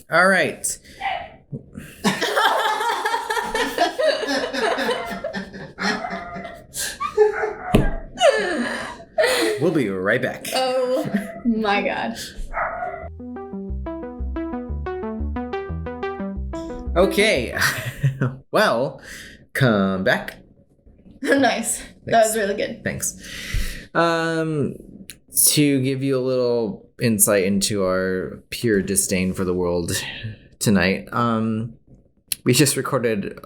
All right. We'll be right back. Oh my god. Okay. Well, come back. Nice. Thanks. That was really good. Thanks. To give you a little insight into our pure disdain for the world tonight, we just recorded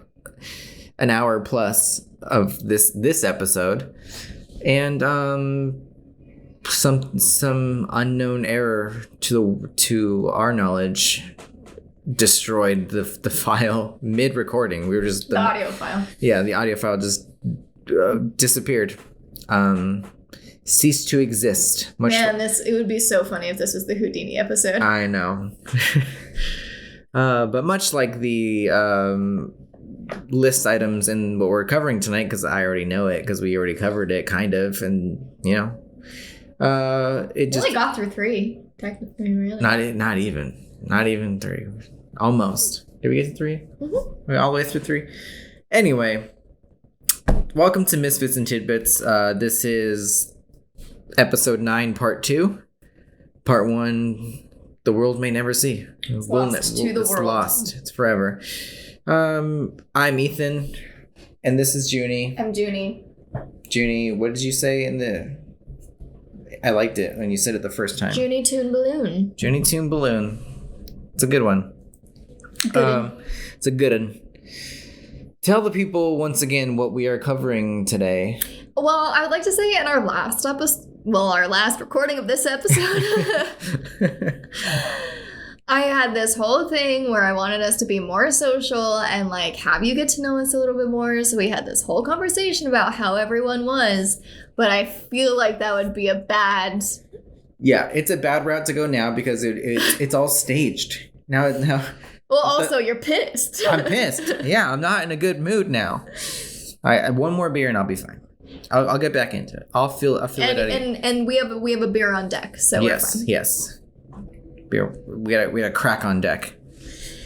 an hour plus of this episode, and some unknown error to our knowledge destroyed the file mid-recording. We were just The audio file. Yeah, the audio file just disappeared. Ceased to exist. It would be so funny if this was the Houdini episode. I know. But much like the list items in what we're covering tonight, because I already know it, because we already covered it, kind of, and you know, it just only got through 3, technically, really. Not even 3. Almost. Did we get to 3? Mm-hmm. We're all the way through 3. Anyway, welcome to Misfits and Tidbits. This is episode 9, part 2. Part 1, the world may never see. It's lost to the world. It's lost. It's forever. I'm Ethan, and this is Junie. I'm Junie. Junie, what did you say in the... I liked it when you said it the first time. Junie Tune Balloon. Junie Tune Balloon. It's a good one. It's a good one. Tell the people once again what we are covering today. Well, I would like to say in our last our last recording of this episode, I had this whole thing where I wanted us to be more social and like have you get to know us a little bit more. So we had this whole conversation about how everyone was, but I feel like that would be a bad... Yeah, it's a bad route to go now because it's all staged. Now. Well, also, you're pissed. I'm pissed. Yeah, I'm not in a good mood now. I one more beer and I'll be fine. I'll get back into it. I'll feel it. And we have a beer on deck, so we're fine. Yes. Beer. We got a crack on deck,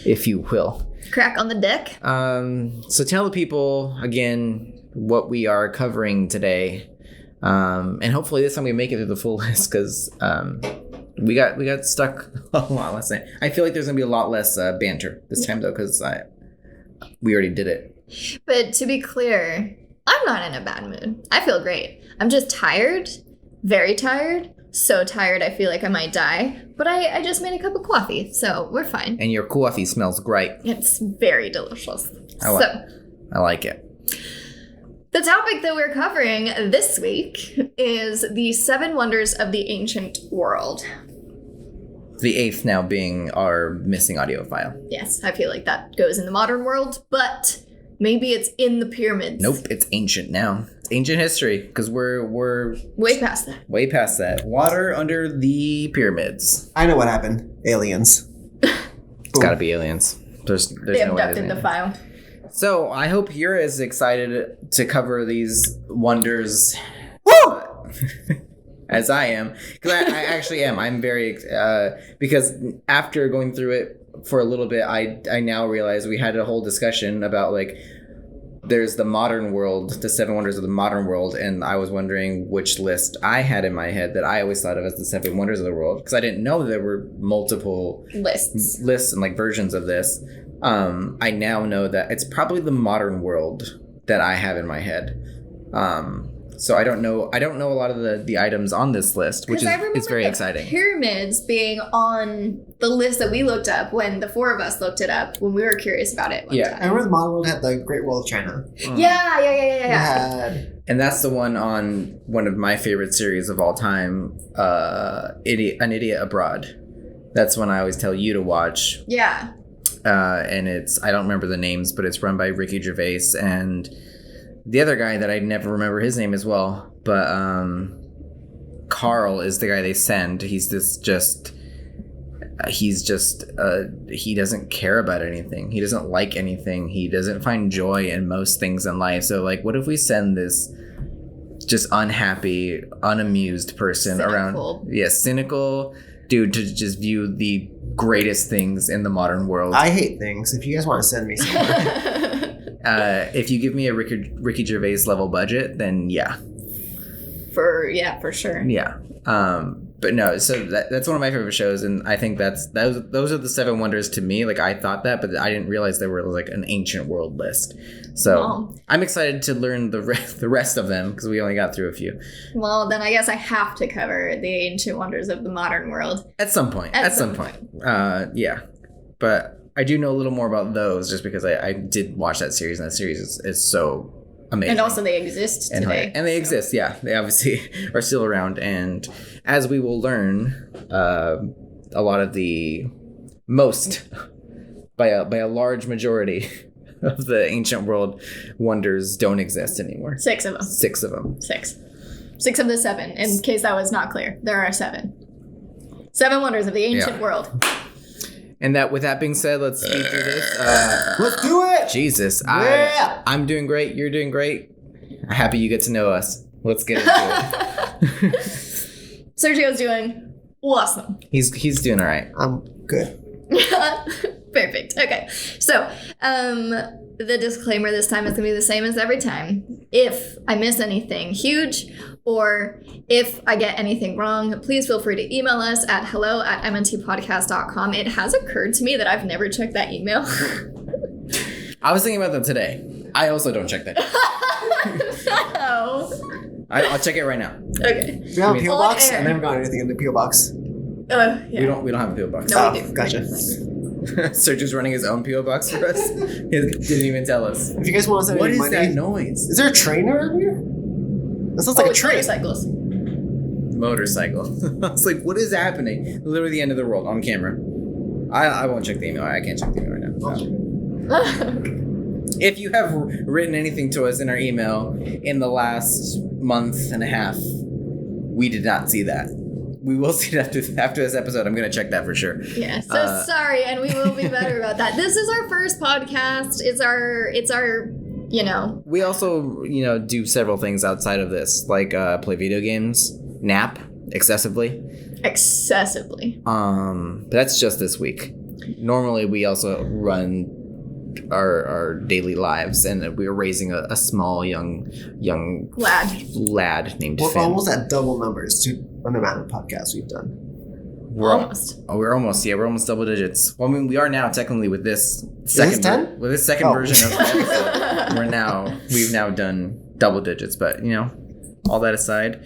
if you will. Crack on the deck. So tell the people again what we are covering today, and hopefully this time we make it through the full list because we got stuck a lot last night. I feel like there's gonna be a lot less banter this time though because we already did it. But to be clear, I'm not in a bad mood. I feel great. I'm just tired, very tired. So tired I feel like I might die. But I just made a cup of coffee, so we're fine. And your coffee smells great. It's very delicious. I like it. The topic that we're covering this week is the 7 wonders of the ancient world. The 8th now being our missing audio file. Yes, I feel like that goes in the modern world, but maybe it's in the pyramids. Nope, it's ancient now. It's ancient history because we're way past that. Way past that. Water under the pyramids. I know what happened. Aliens. It's got to be aliens. There's they no way abducted the file. So I hope you're as excited to cover these wonders as I am, because I actually am. I'm very because after going through it for a little bit, I now realize we had a whole discussion about like there's the modern world, the 7 wonders of the modern world, and I was wondering which list I had in my head that I always thought of as the 7 wonders of the world because I didn't know there were multiple lists and like versions of this. I now know that it's probably the modern world that I have in my head. So I don't know a lot of the items on this list, which is very exciting. Pyramids being on the list that we looked up when the 4 of us looked it up when we were curious about it. Yeah, I remember the modern world had the Great Wall of China. Yeah. And that's the one on one of my favorite series of all time, An Idiot Abroad. That's one I always tell you to watch. Yeah. And I don't remember the names, but it's run by Ricky Gervais and the other guy that I never remember his name as well. But Carl is the guy they send. He doesn't care about anything. He doesn't like anything. He doesn't find joy in most things in life. So like, what if we send this just unhappy, unamused person around? Yeah, cynical dude to just view the greatest things in the modern world. I hate things. If you guys want to send me somewhere. If you give me a Ricky Gervais level budget, then yeah. For sure. Yeah. But no, so that's one of my favorite shows, and I think those are the 7 wonders to me. Like, I thought that, but I didn't realize there were like an ancient world list. So I'm excited to learn the rest of them because we only got through a few. Well, then I guess I have to cover the ancient wonders of the modern world At some point. At some point. Yeah. But I do know a little more about those just because I did watch that series, and that series is so amazing. And also they exist today. And they exist, yeah. They obviously are still around. And as we will learn, a lot of the by a large majority of the ancient world wonders don't exist anymore. 6 of them. 6 of them. 6 of the 7, in case that was not clear. There are 7. 7 wonders of the ancient world. And with that being said, let's speed through this. Let's do it! Jesus. Yeah! I'm doing great. You're doing great. Happy you get to know us. Let's get into it. Sergio's doing awesome. He's doing all right. I'm good. Perfect. Okay. So, the disclaimer this time is going to be the same as every time. If I miss anything huge or if I get anything wrong, please feel free to email us at hello@mntpodcast.com. It has occurred to me that I've never checked that email. I was thinking about that today. I also don't check that. No. I'll check it right now. Okay. Do you have a P.O. box? air. I never got anything in the P.O. box. Yeah. We don't have a P.O. box. No, we do. Gotcha. Sergio's running his own P.O. box for us. He didn't even tell us. If you guys want to send What me is money, that noise? is there a train around here? That sounds like a it's train. motorcycles. Motorcycle. I was like, what is happening? Literally the end of the world on camera. I won't check the email. I can't check the email right now. If you have written anything to us in our email in the last month and a half, we did not see that. We will see it after this episode. I'm going to check that for sure. Yeah, so sorry, and we will be better about that. This is our first podcast. It's our, We also, do several things outside of this, like play video games, nap excessively. But that's just this week. Normally, we also run our daily lives, and we were raising a small young lad named We're Finn. almost at double numbers on the amount of podcasts we've done. We're almost double digits. Well, I mean, we are now technically with this second version of the episode. We've now done double digits, but all that aside,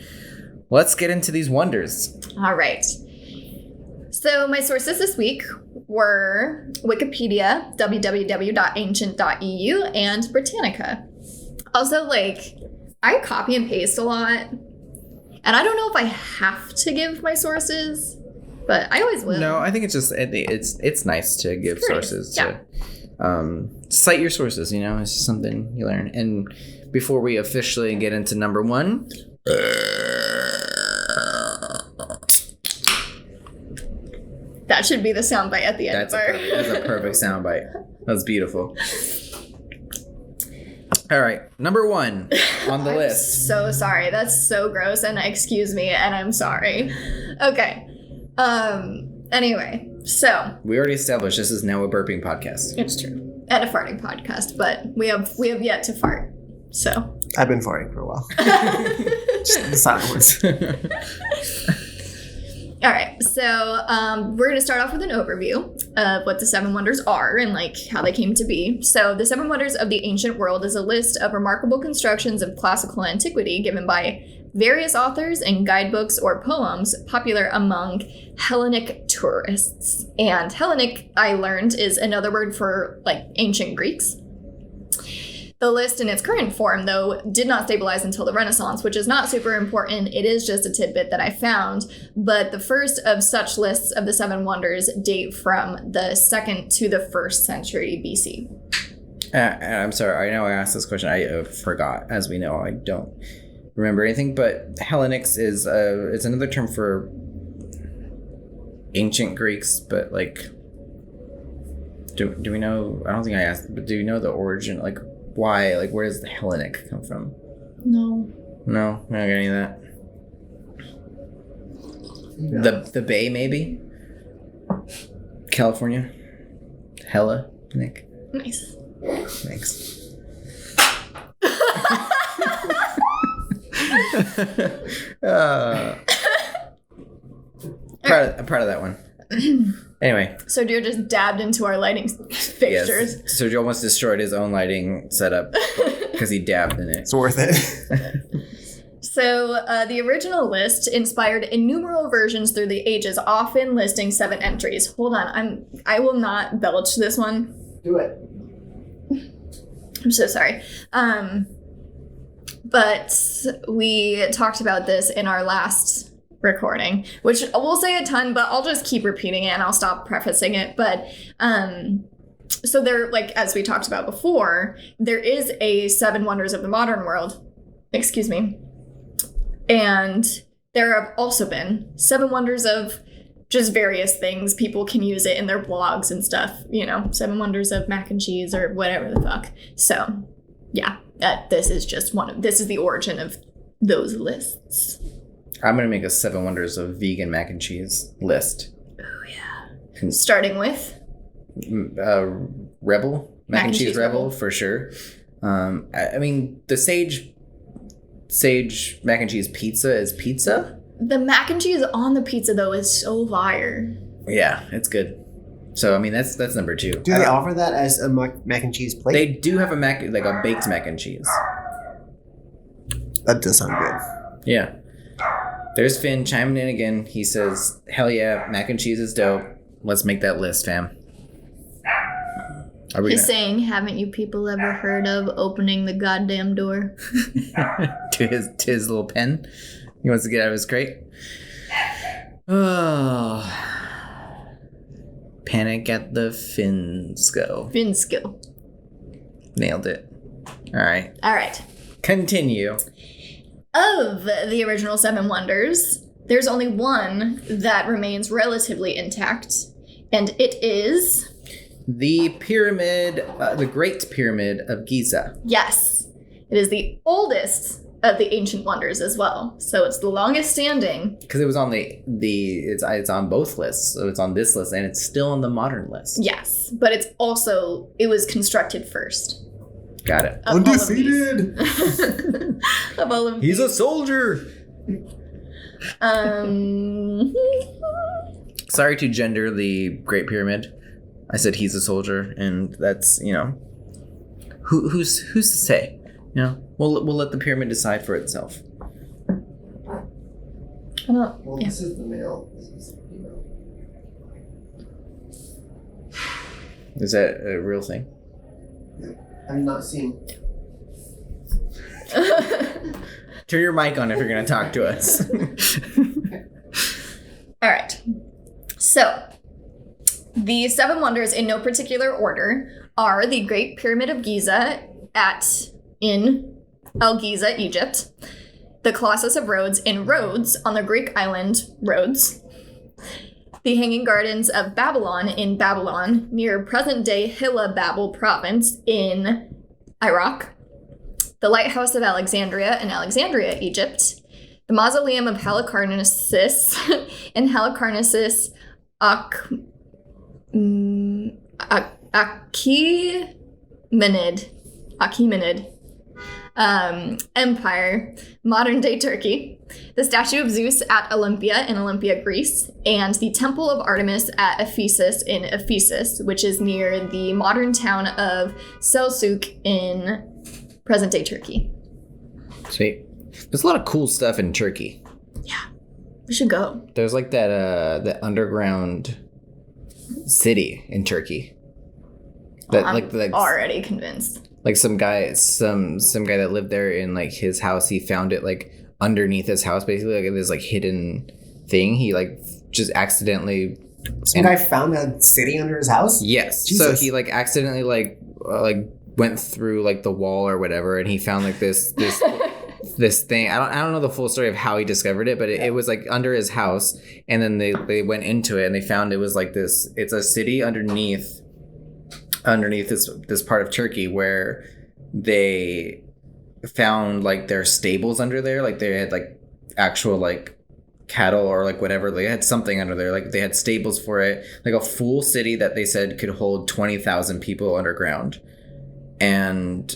let's get into these wonders. All right. So my sources this week were Wikipedia, www.ancient.eu, and Britannica. Also, I copy and paste a lot, and I don't know if I have to give my sources, but I always will. No, I think it's just it's nice to give sources to cite your sources. It's just something you learn. And before we officially get into number 1. That should be the soundbite at the end. That's a perfect soundbite. That's beautiful. All right, number 1 on the list. So sorry. That's so gross, and excuse me, and I'm sorry. Okay. Anyway, so We already established this is now a burping podcast. it's true, and a farting podcast, but we have yet to fart. So I've been farting for a while. Just the silence. all right, so we're going to start off with an overview of what the 7 wonders are and how they came to be. So the 7 wonders of the ancient world is a list of remarkable constructions of classical antiquity given by various authors in guidebooks or poems popular among Hellenic tourists. And Hellenic, I learned, is another word for ancient Greeks. The list in its current form, though, did not stabilize until the Renaissance, which is not super important. It is just a tidbit that I found. But the first of such lists of the 7 wonders date from the 2nd to the 1st century BC. I'm sorry. I know I asked this question. I forgot. As we know, I don't remember anything. But Hellenics is it's another term for ancient Greeks. But do we know? I don't think I asked. But do you know the origin? Why? Where does the Hellenic come from? No. No, I don't get any of that. No. The Bay, maybe? California. Hella, Nick. Nice. Thanks. I'm proud of that one. Anyway. Sergio just dabbed into our lighting fixtures. Yes. Sergio almost destroyed his own lighting setup because he dabbed in it. It's worth it. So the original list inspired innumerable versions through the ages, often listing 7 entries. Hold on, I will not belch this one. Do it. I'm so sorry. But we talked about this in our last recording, which we'll say a ton, but I'll just keep repeating it and I'll stop prefacing it. But so there, like, as we talked about before, there is a 7 wonders of the modern world. Excuse me. And there have also been 7 wonders of just various things. People can use it in their blogs and stuff, 7 wonders of mac and cheese or whatever the fuck. So, yeah, this is just this is the origin of those lists. I'm going to make a 7 wonders of vegan mac and cheese list. Oh, yeah. Starting with? Rebel. Mac and cheese Rebel, for sure. I mean, the sage mac and cheese pizza is pizza. The mac and cheese on the pizza, though, is so fire. Yeah, it's good. So, I mean, that's number 2. Do they offer that as a mac and cheese plate? They do have a baked mac and cheese. That does sound good. Yeah. There's Finn chiming in again. He says, hell yeah, mac and cheese is dope. Let's make that list, fam. He's saying, haven't you people ever heard of opening the goddamn door? to his little pen. He wants to get out of his crate. Oh. Panic at the Finsko. Finsko. Nailed it. All right. Continue. Of the original 7 wonders, there's only one that remains relatively intact, and it is... the pyramid, the Great Pyramid of Giza. Yes. It is the oldest of the ancient wonders as well. So it's the longest standing. Because it was on it's on both lists. So it's on this list and it's still on the modern list. Yes. But it was constructed first. Got it. Undefeated! Of all of He's a soldier! Sorry to gender the Great Pyramid. I said he's a soldier, and that's, who's to say? We'll let the pyramid decide for itself. Well, this is the male. This is the female. Is that a real thing? I'm not seeing. Turn your mic on if you're going to talk to us. All right. So, the 7 wonders in no particular order are the Great Pyramid of Giza in El Giza, Egypt, the Colossus of Rhodes in Rhodes on the Greek island Rhodes, the Hanging Gardens of Babylon in Babylon near present-day Hilla Babel province in Iraq, the Lighthouse of Alexandria in Alexandria, Egypt, the Mausoleum of Halicarnassus in Halicarnassus, Achaemenid Empire, modern-day Turkey, the statue of Zeus at Olympia in Olympia, Greece, and the Temple of Artemis at Ephesus in Ephesus, which is near the modern town of Selçuk in present-day Turkey. Sweet. There's a lot of cool stuff in Turkey. Yeah, we should go. There's like that underground city in Turkey. I'm already convinced. Like some guy that lived there in like his house, he found it like underneath his house, basically like this like hidden thing. He like just accidentally. Some guy found a city under his house? Yes. Jesus. So he like accidentally like went through like the wall or whatever, and he found like this this thing. I don't know the full story of how he discovered it, but it was like under his house, and then they went into it and they found it was like this. It's a city underneath this part of Turkey where they found like their stables under there, like they had like actual like cattle or like whatever. They had something under there. Like they had stables for it. Like a full city that they said could hold 20,000 people underground. And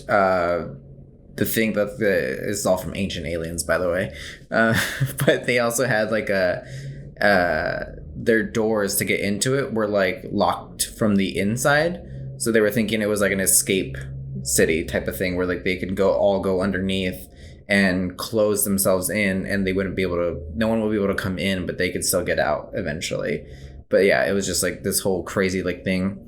the thing that is all from Ancient Aliens, by the way. But they also had like their doors to get into it were like locked from the inside. So they were thinking it was like an escape city type of thing where like they could all go underneath and close themselves in, and no one would be able to come in, but they could still get out eventually. But yeah, it was just like this whole crazy like thing.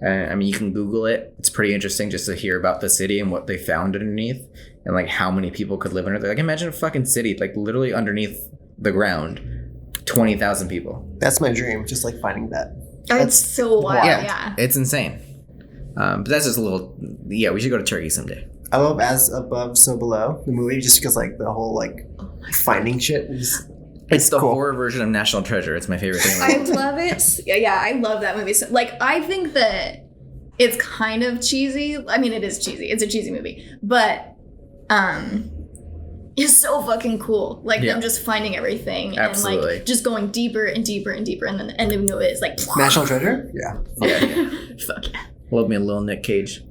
I mean, you can Google it. It's pretty interesting just to hear about the city and what they found underneath and like how many people could live under there. Like imagine a fucking city like literally underneath the ground, 20,000 people. That's my dream, just like finding that. It's so wild. Yeah. It's insane. But that's just a little. Yeah, we should go to Turkey someday. I love As Above, So Below, the movie, just because like the whole like finding shit is. It's the cool. horror version of National Treasure. It's my favorite thing. I love it. Yeah, I love that movie. So, like, I think that it's kind of cheesy. I mean, it is cheesy. It's a cheesy movie, but it's so fucking cool. Like them just finding everything Absolutely. and like just going deeper and deeper and deeper, and then the ending of it is like National Treasure. Yeah. Fuck yeah. Love me a little Nick Cage.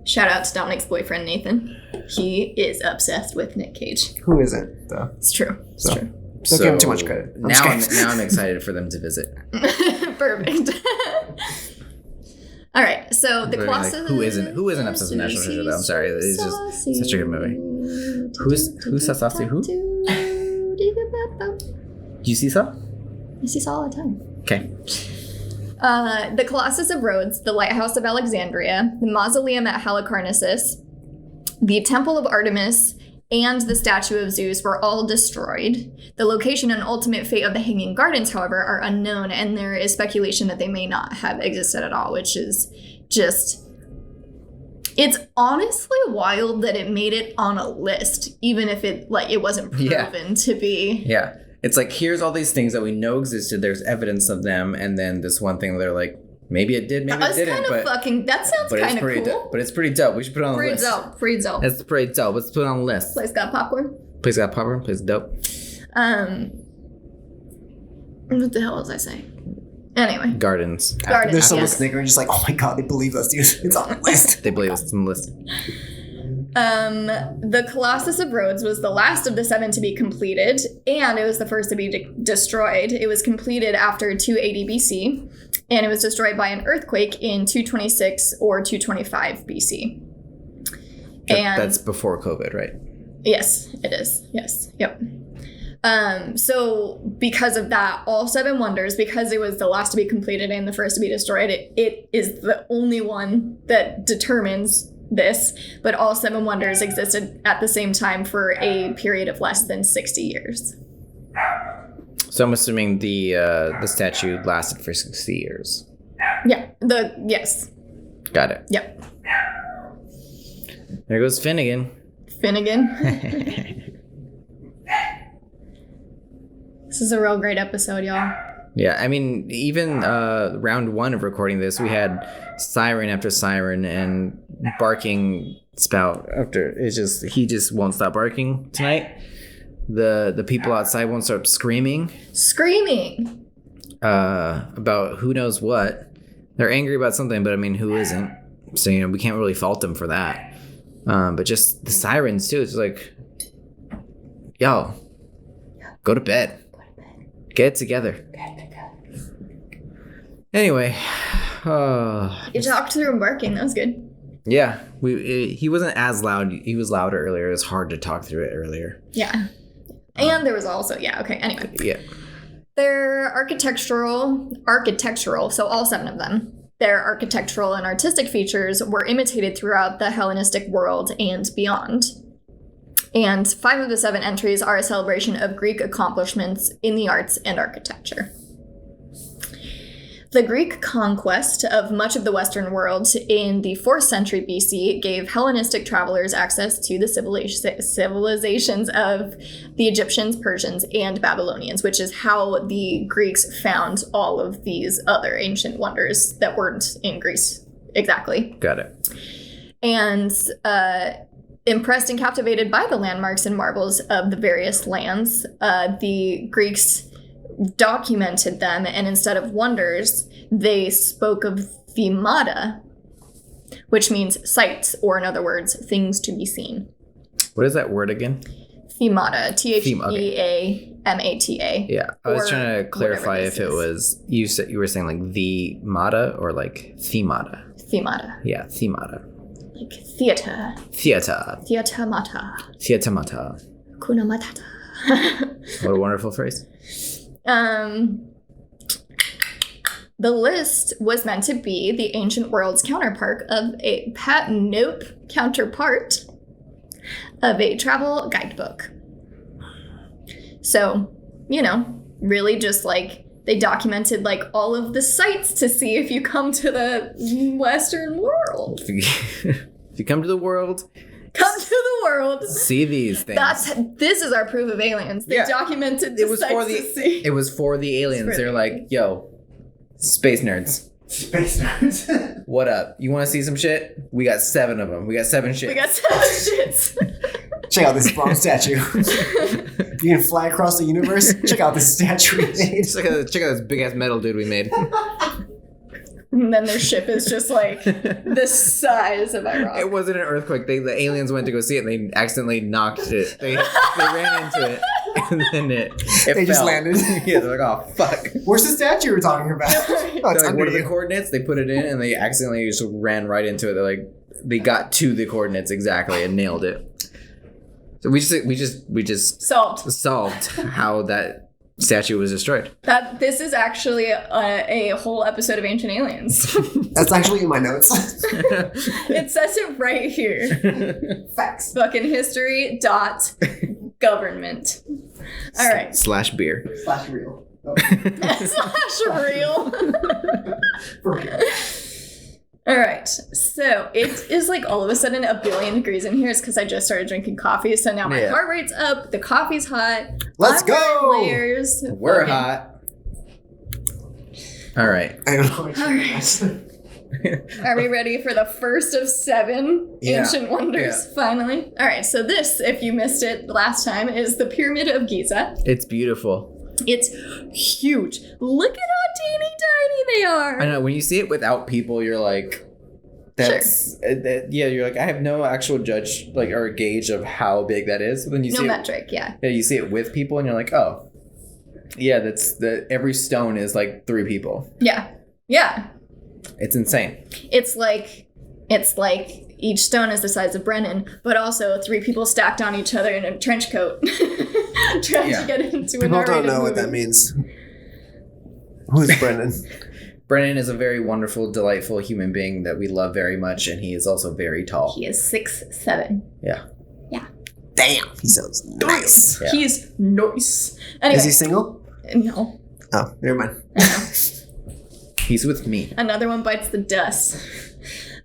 Shout out to Dominic's boyfriend Nathan. He is obsessed with Nick Cage. Who isn't though? It's true. It's true. Don't give him too much credit. Now I'm excited for them to visit. Perfect. All right, so the Colossus. Like, who isn't obsessed with National Treasure though? I'm sorry, it's just such a good movie. Who's Sasasi? Who? You see Saw? I see Saw all the time. Okay. The Colossus of Rhodes, the Lighthouse of Alexandria, the Mausoleum at Halicarnassus, the Temple of Artemis, and the statue of Zeus were all destroyed. The location and ultimate fate of the Hanging Gardens, however, are unknown, and there is speculation that they may not have existed at all, which is just... It's honestly wild that it made it on a list, even if it wasn't proven to be. Yeah. It's like, here's all these things that we know existed, there's evidence of them, and then this one thing they're like, maybe it did, maybe it didn't. That sounds kind of cool. But it's pretty dope. We should put it on the list. Pretty dope. It's pretty dope. Let's put it on the list. Place got popcorn? Place got popcorn? Place dope. What the hell was I saying? Anyway. Gardens. There's someone snickering, just like, oh my god, they believe us, dude. It's on the list. They believe it's on the list. The Colossus of Rhodes was the last of the 7 to be completed, and it was the first to be destroyed. It was completed after 280 BC, and it was destroyed by an earthquake in 226 or 225 BC. And that's before COVID, right? Yes, it is. Yes. Yep. So because of that, all 7 wonders, because it was the last to be completed and the first to be destroyed, it is the only one that determines this, but all 7 wonders existed at the same time for a period of less than 60 years. So I'm assuming the statue lasted for 60 years. Yeah. Yes. Got it. Yep. There goes Finnegan. This is a real great episode, y'all. Yeah, I mean, even round 1 of recording this, we had siren after siren and barking spout after. He just won't stop barking tonight. The people outside won't stop screaming about who knows what. They're angry about something, but I mean, who isn't? So we can't really fault them for that. But just the sirens too. It's like, yo, go to bed. Get it together. Anyway, you talked through him barking. That was good. Yeah, he wasn't as loud. He was louder earlier. It was hard to talk through it earlier. Yeah, and there was also Anyway, yeah, they're architectural. So all 7 of them. Their architectural and artistic features were imitated throughout the Hellenistic world and beyond. And 5 of the 7 entries are a celebration of Greek accomplishments in the arts and architecture. The Greek conquest of much of the Western world in the 4th century BC gave Hellenistic travelers access to the civilizations of the Egyptians, Persians, and Babylonians, which is how the Greeks found all of these other ancient wonders that weren't in Greece exactly. Got it. And impressed and captivated by the landmarks and marvels of the various lands, the Greeks documented them, and instead of wonders, they spoke of themata, which means sights, or in other words, things to be seen. What is that word again? Themata, Theamata. Yeah, I was trying to clarify if it was you were saying like the mata or like themata. Themata. Yeah, themata. Like theater. Theater. Theater mata. Theater mata. Kuna matata. What a wonderful phrase. The list was meant to be the ancient world's counterpart of a travel guidebook. So, really just like they documented like all of the sites to see if you come to the Western world. If you come to the world, see these things. This is our proof of aliens. They documented the sites to see. It was for the aliens. They're like, yo, space nerds. Space nerds. What up? You want to see some shit? We got 7 of them. We got 7 shits. Check out this bronze statue. You can fly across the universe. Check out this statue we made. Check out this big ass metal dude we made. And then their ship is just like the size of Iraq. It wasn't an earthquake. The aliens went to go see it and they accidentally knocked it. They ran into it and then it they just fell. landed. Yeah, they're like, oh fuck. Where's the statue we're talking about? Oh, it's Like, under what are you. the coordinates? They put it in and they accidentally just ran right into it. They're like, they got to the coordinates exactly and nailed it. So we just solved how that statue was destroyed. This is actually a whole episode of Ancient Aliens. That's actually in my notes. It says it right here. Facts. Fucking history dot government. All right. / beer. / real. Oh. / real. For real. All right, so it is like all of a sudden 1 billion degrees in here. It's because I just started drinking coffee, so now my heart rate's up. The coffee's hot. Let's I'm go! wearing layers. We're hot. All right. I don't know. All right. Are we ready for the first of 7 ancient wonders? Yeah. Finally. All right, so this, if you missed it last time, is the Pyramid of Giza. It's beautiful. It's huge. Look at how teeny tiny they are. I know. When you see it without people, you're like, that's you're like, I have no actual or gauge of how big that is. But then you see metric, Yeah, you see it with people, and you're like, oh, yeah, every stone is like 3 people. Yeah. It's insane. It's like each stone is the size of Brennan, but also 3 people stacked on each other in a trench coat, trying to get into People an R-rated don't know movie. what that means. Who's Brennan? Brennan is a very wonderful, delightful human being that we love very much, and he is also very tall. He is 6'7". Yeah. Damn, he sounds nice. Yeah. He's nice. Anyway, Is he single? No. Oh, never mind. He's with me. Another one bites the dust.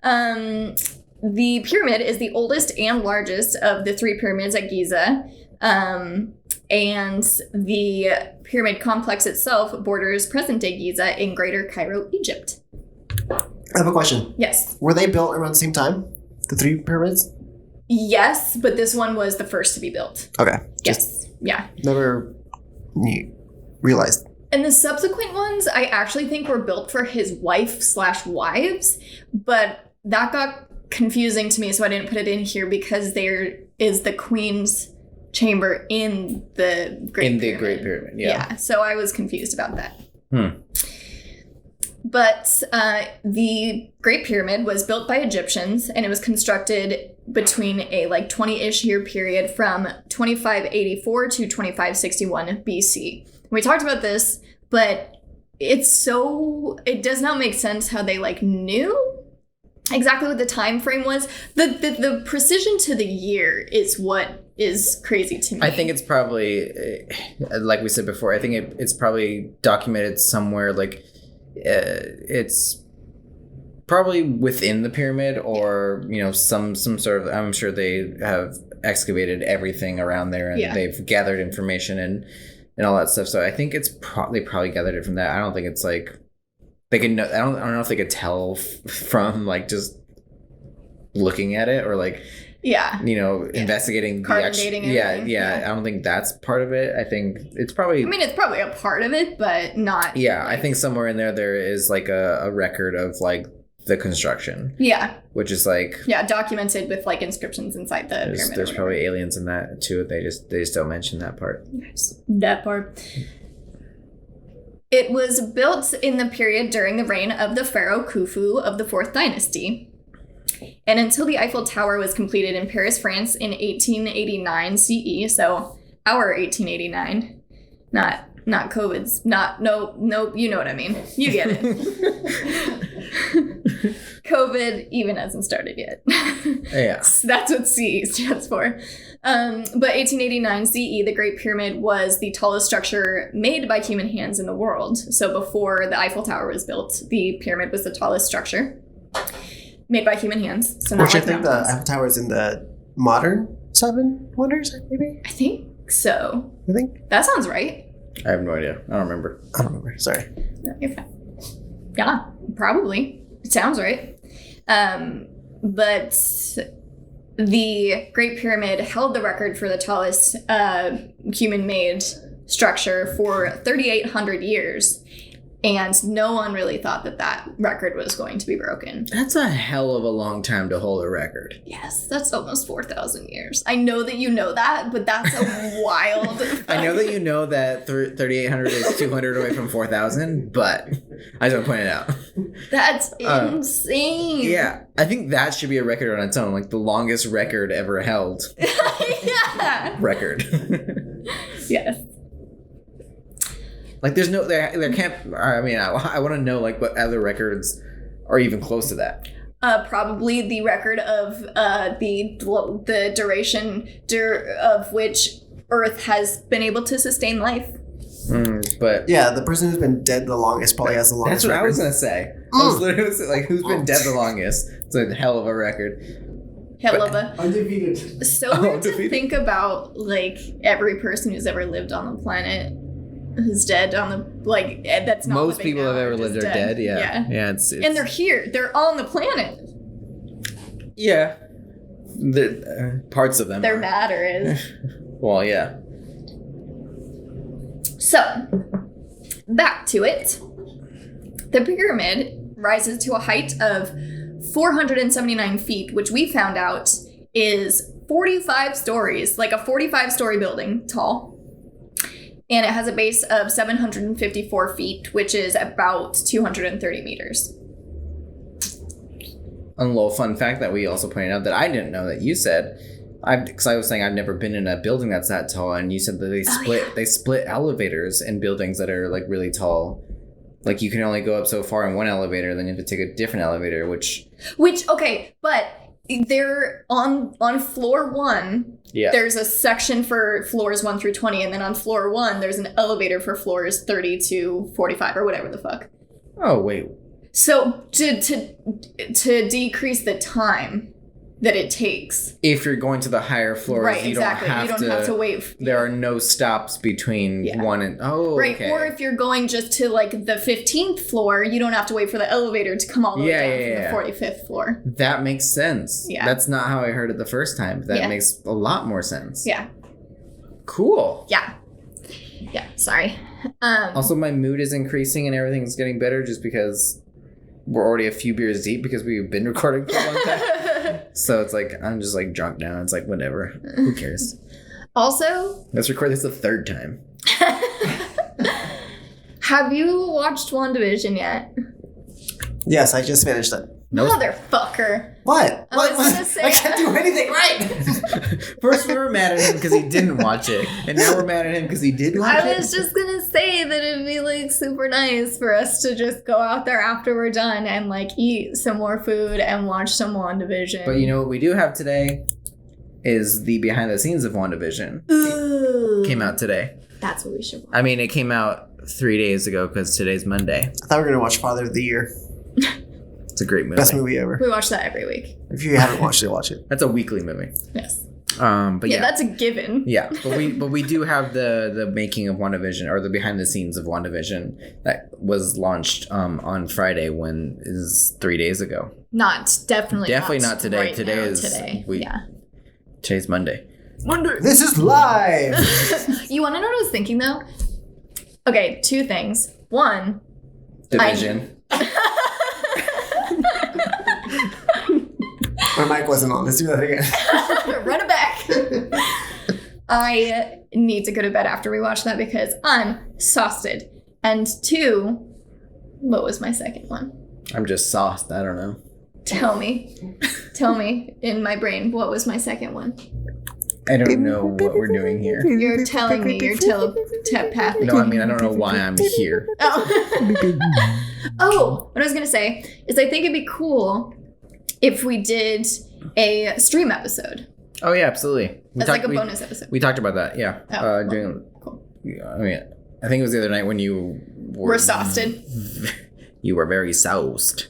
The pyramid is the oldest and largest of the 3 pyramids at Giza. And the pyramid complex itself borders present-day Giza in Greater Cairo, Egypt. I have a question. Yes. Were they built around the same time? The 3 pyramids? Yes, but this one was the first to be built. Okay. Yes. Yeah. Never realized. And the subsequent ones, I actually think were built for his wife/wives, but that got confusing to me, so I didn't put it in here because there is the Queen's chamber in the Great Pyramid. Yeah, so I was confused about that. But the Great Pyramid was built by Egyptians, and it was constructed between a 20-ish year period from 2584 to 2561 BC. We talked about this, but it does not make sense how they knew exactly what the time frame was. The precision to the year is what is crazy to me. I think it's probably, like we said before, I think it's probably documented somewhere, it's probably within the pyramid, or some sort of, I'm sure they have excavated everything around there, and they've gathered information and all that stuff. So I think it's they probably gathered it from that. I don't think it's they can know. I don't know if they could tell from just looking at it, or Yeah. you know, investigating the Carbon actual. dating Yeah, everything. yeah. I don't think that's part of it. I think it's probably. I mean, it's probably a part of it, but not. Yeah, I think somewhere in there is like a record of like the construction, Yeah. which is like Yeah, documented with like inscriptions inside the pyramid. there's or whatever. probably aliens in that too. They just don't mention that part. That part. It was built in the period during the reign of the pharaoh Khufu of the 4th dynasty. And until the Eiffel Tower was completed in Paris, France in 1889 CE, so our 1889, not COVID's, no, you know what I mean. You get it. COVID even hasn't started yet. Yeah. That's what CE stands for. But 1889 CE, the Great Pyramid was the tallest structure made by human hands in the world. So before the Eiffel Tower was built, the pyramid was the tallest structure made by human hands. So not Which like I think the mountains. Eiffel Tower is in the modern 7 wonders, maybe? I think so. I think? That sounds right. I have no idea. I don't remember. I don't remember. Sorry. No, you're fine. Yeah, probably. It sounds right. But the Great Pyramid held the record for the tallest human-made structure for 3,800 years. And no one really thought that record was going to be broken. That's a hell of a long time to hold a record. Yes, that's almost 4,000 years. I know that you know that, but that's a wild... I know that you know that 3,800 is 200 away from 4,000, but I just want to point it out. That's insane. Yeah, I think that should be a record on its own, like the longest record ever held. Yeah. Record. Yes. Like there can't. I mean, I want to know like what other records are even close to that. Probably the record of the duration of which Earth has been able to sustain life. But Yeah, the person who's been dead the longest probably has the that's longest what record. I was gonna say. I was literally gonna say, like, who's been dead the longest? It's a hell of a record. Hell of a... Undefeated. So weird to Undefeated. think about, like, every person who's ever lived on the planet who's dead on the, like, that's not Most living people now have ever are lived just are dead. Yeah. It's And they're here. They're on the planet. yeah. The parts of them. Their are. matter is. Well, yeah. So, back to it. The pyramid rises to a height of 479 feet, which we found out is 45 stories, like a 45-story building tall. And it has a base of 754 feet, which is about 230 meters. A little fun fact that we also pointed out that I didn't know that you said, because I was saying I've never been in a building that's that tall, and you said that they split elevators in buildings that are like really tall. Like you can only go up so far in one elevator, then you have to take a different elevator, which Okay, but they're on floor 1. yeah. There's a section for floors 1 through 20, and then on floor 1, there's an elevator for floors 30 to 45 or whatever the fuck. Oh wait. So to decrease the time that it takes, If you're going to the higher floors, right? you Exactly. don't have to wait. There are no stops between Yeah. one and Right, okay. or if you're going just to like the 15th floor, you don't have to wait for the elevator to come all the way down from the 45th floor. That makes sense. Yeah. That's not how I heard it the first time. That Yeah. makes a lot more sense. Yeah, Cool. yeah. Sorry. Also, my mood is increasing and everything's getting better just because we're already a few beers deep because we've been recording for a long time. So it's like, I'm just like drunk now. It's like, whatever. Who cares? Also, Let's record this the third time. have you watched WandaVision yet? Yes, I just finished it. No. Motherfucker. What? I was gonna say- I can't do anything right. First, we were mad at him because he didn't watch it. And now we're mad at him because he did watch it. I was just gonna say that it'd be like super nice for us to just go out there after we're done and like eat some more food and watch some WandaVision. But you know what we do have today is the behind the scenes of WandaVision. Ooh. Came out today. That's what we should watch. I mean, it came out 3 days ago because today's Monday. I thought we were going to watch Father of the Year. It's a great movie. Best movie ever. We watch that every week. If you haven't watched it, watch it. That's a weekly movie. Yes. But Yeah, yeah. that's a given. Yeah, but we do have the making of WandaVision, or the behind the scenes of WandaVision, that was launched on Friday, when is 3 days ago. Definitely Not today. right Today now, is today. we- Yeah. Today's Monday. This is live. You want to know what I was thinking, though? Okay, 2 things. One, Division. My mic wasn't on. Let's do that again. Run it back. I need to go to bed after we watch that because I'm exhausted. And 2, what was my second one? I'm just sauced. I don't know. Tell me in my brain, what was my second one? I don't know what we're doing here. You're telling me you're telepathic. No, I mean, I don't know why I'm here. Oh, what I was going to say is I think it'd be cool if we did a stream episode. Oh, yeah, absolutely. That's like a bonus episode. We talked about that, yeah. Oh, Cool. I mean, I think it was the other night when you were sauced. You were very soused.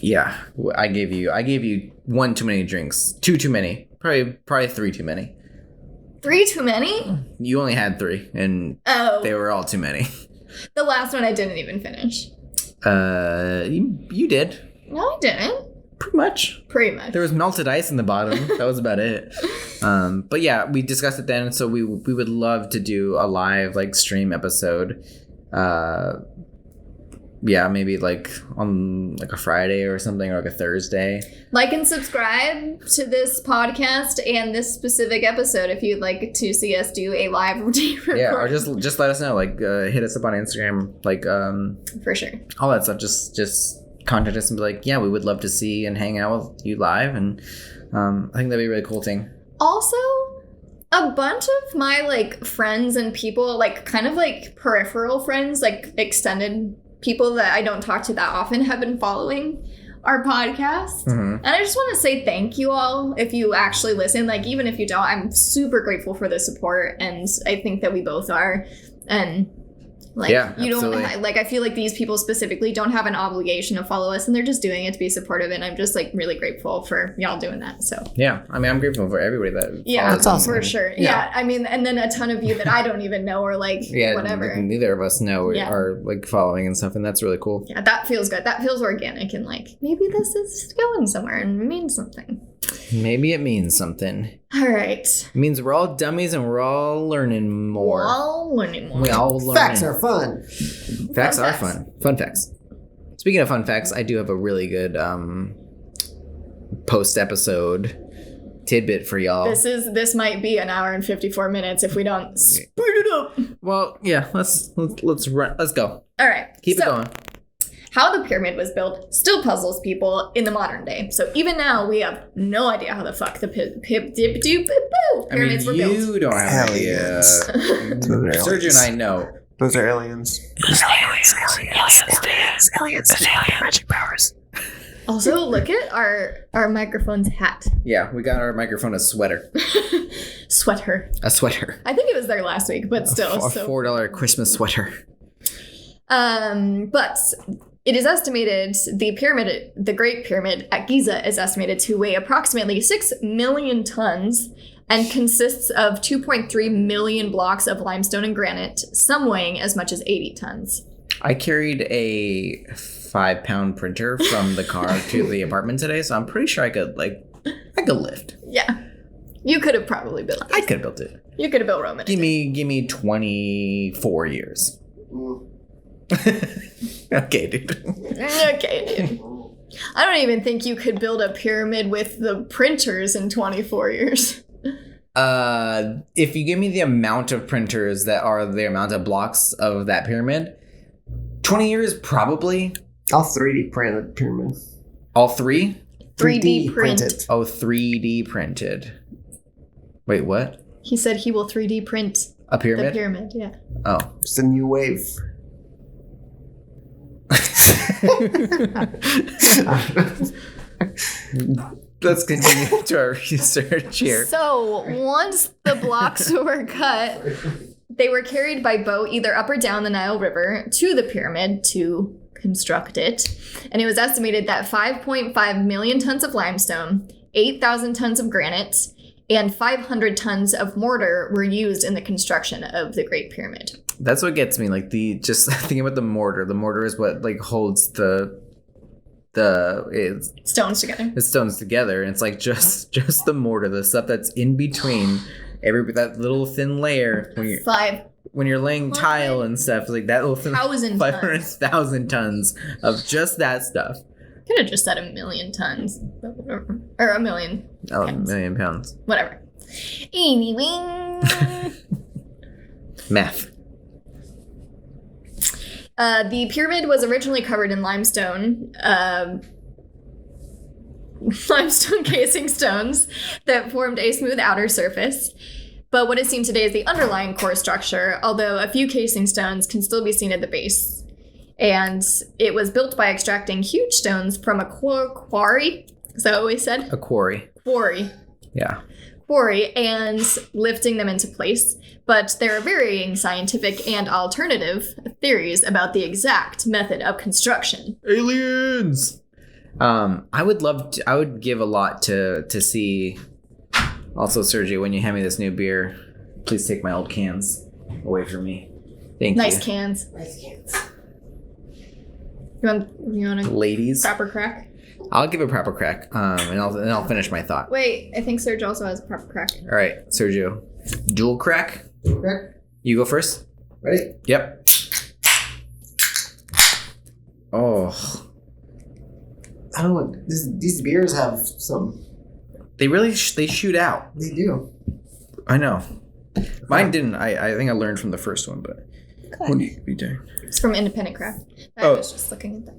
Yeah, I gave you 1 too many drinks. 2 too many. Probably 3 too many. 3 too many? You only had 3, and they were all too many. The last one I didn't even finish. You did. No, I didn't. Pretty much. There was melted ice in the bottom. That was about it. But yeah, we discussed it then. So we would love to do a live stream episode. Yeah, maybe on a Friday or something, or a Thursday. Like and subscribe to this podcast and this specific episode if you'd like to see us do a live recording. Yeah, or just let us know. Hit us up on Instagram. For sure. All that stuff. Just contact us and be like, yeah, we would love to see and hang out with you live. And I think that'd be a really cool thing. Also, a bunch of my friends and people, peripheral friends, extended people that I don't talk to that often have been following our podcast. Mm-hmm. And I just want to say thank you all if you actually listen. Even if you don't, I'm super grateful for the support, and I think that we both are. And yeah, you absolutely. don't I feel like these people specifically don't have an obligation to follow us, and they're just doing it to be supportive, and I'm just really grateful for y'all doing that. So yeah, I mean, I'm grateful for everybody that that's awesome. For sure. Yeah, I mean, and then a ton of you that I don't even know or whatever. Neither of us know are following and stuff, and that's really cool. Yeah, that feels good. That feels organic, and maybe this is going somewhere and means something. Maybe it means something. All right. It means we're all dummies and we're all learning more. We're all learning more. We all learn. Facts are fun. Facts are fun. Fun facts. Speaking of fun facts, I do have a really good post-episode tidbit for y'all. This might be an hour and 54 minutes if we don't speed it up. Well, yeah, let's run. Let's go. All right. Keep it going. How the pyramid was built still puzzles people in the modern day. So even now, we have no idea how the fuck the pyramids were built. You don't have an idea. Sergio and I know. Those are aliens. Aliens. Magic powers. Also, look at our microphone's hat. Yeah, we got our microphone a sweater. Sweater. A sweater. I think it was there last week, but still. A $4 Christmas sweater. But it is estimated the Great Pyramid at Giza is estimated to weigh approximately 6 million tons and consists of 2.3 million blocks of limestone and granite, some weighing as much as 80 tons. I carried a 5-pound printer from the car to the apartment today, so I'm pretty sure I could lift. Yeah. You could have probably built it. I could have built it. You could have built Rome. Give me 24 years. Okay, dude. I don't even think you could build a pyramid with the printers in 24 years. If you give me the amount of printers that are the amount of blocks of that pyramid, 20 years probably. I'll 3D print a pyramid. All 3? 3D printed. Oh, 3D printed. Wait, what? He said he will 3D print a pyramid? The pyramid, yeah. Oh. It's a new wave. Let's continue to our research here. So once the blocks were cut, they were carried by boat either up or down the Nile River to the pyramid to construct it. And it was estimated that 5.5 million tons of limestone, 8,000 tons of granite, and 500 tons of mortar were used in the construction of the Great Pyramid. That's what gets me. Just thinking about the mortar. The mortar is what holds the the Stones together. the stones together, and it's like just the mortar, the stuff that's in between that little thin layer when you're laying tile and stuff, like that little thin 500,000 tons of just that stuff. Could have just said 1,000,000 tons, or 1,000,000. Oh, pounds. 1,000,000 pounds. Whatever. Anyway. Math. The pyramid was originally covered in limestone casing stones that formed a smooth outer surface. But what is seen today is the underlying core structure, although a few casing stones can still be seen at the base. And it was built by extracting huge stones from a quarry. Is that what we said? A quarry. Quarry. Yeah. Quarry, and lifting them into place. But there are varying scientific and alternative theories about the exact method of construction. Aliens! I would give a lot to see. Also, Sergio, when you hand me this new beer, please take my old cans away from me. Thank you. Nice cans. You want a ladies proper crack? I'll give a proper crack, and I'll finish my thought. Wait, I think Sergio also has a proper crack. All right, Sergio, dual crack. You go first. Ready? Yep. Oh. I don't know. These beers have some. They really they shoot out. They do. I know. Mine didn't. I think I learned from the first one, but what do you be doing? It's from Independent Craft. I was just looking at that.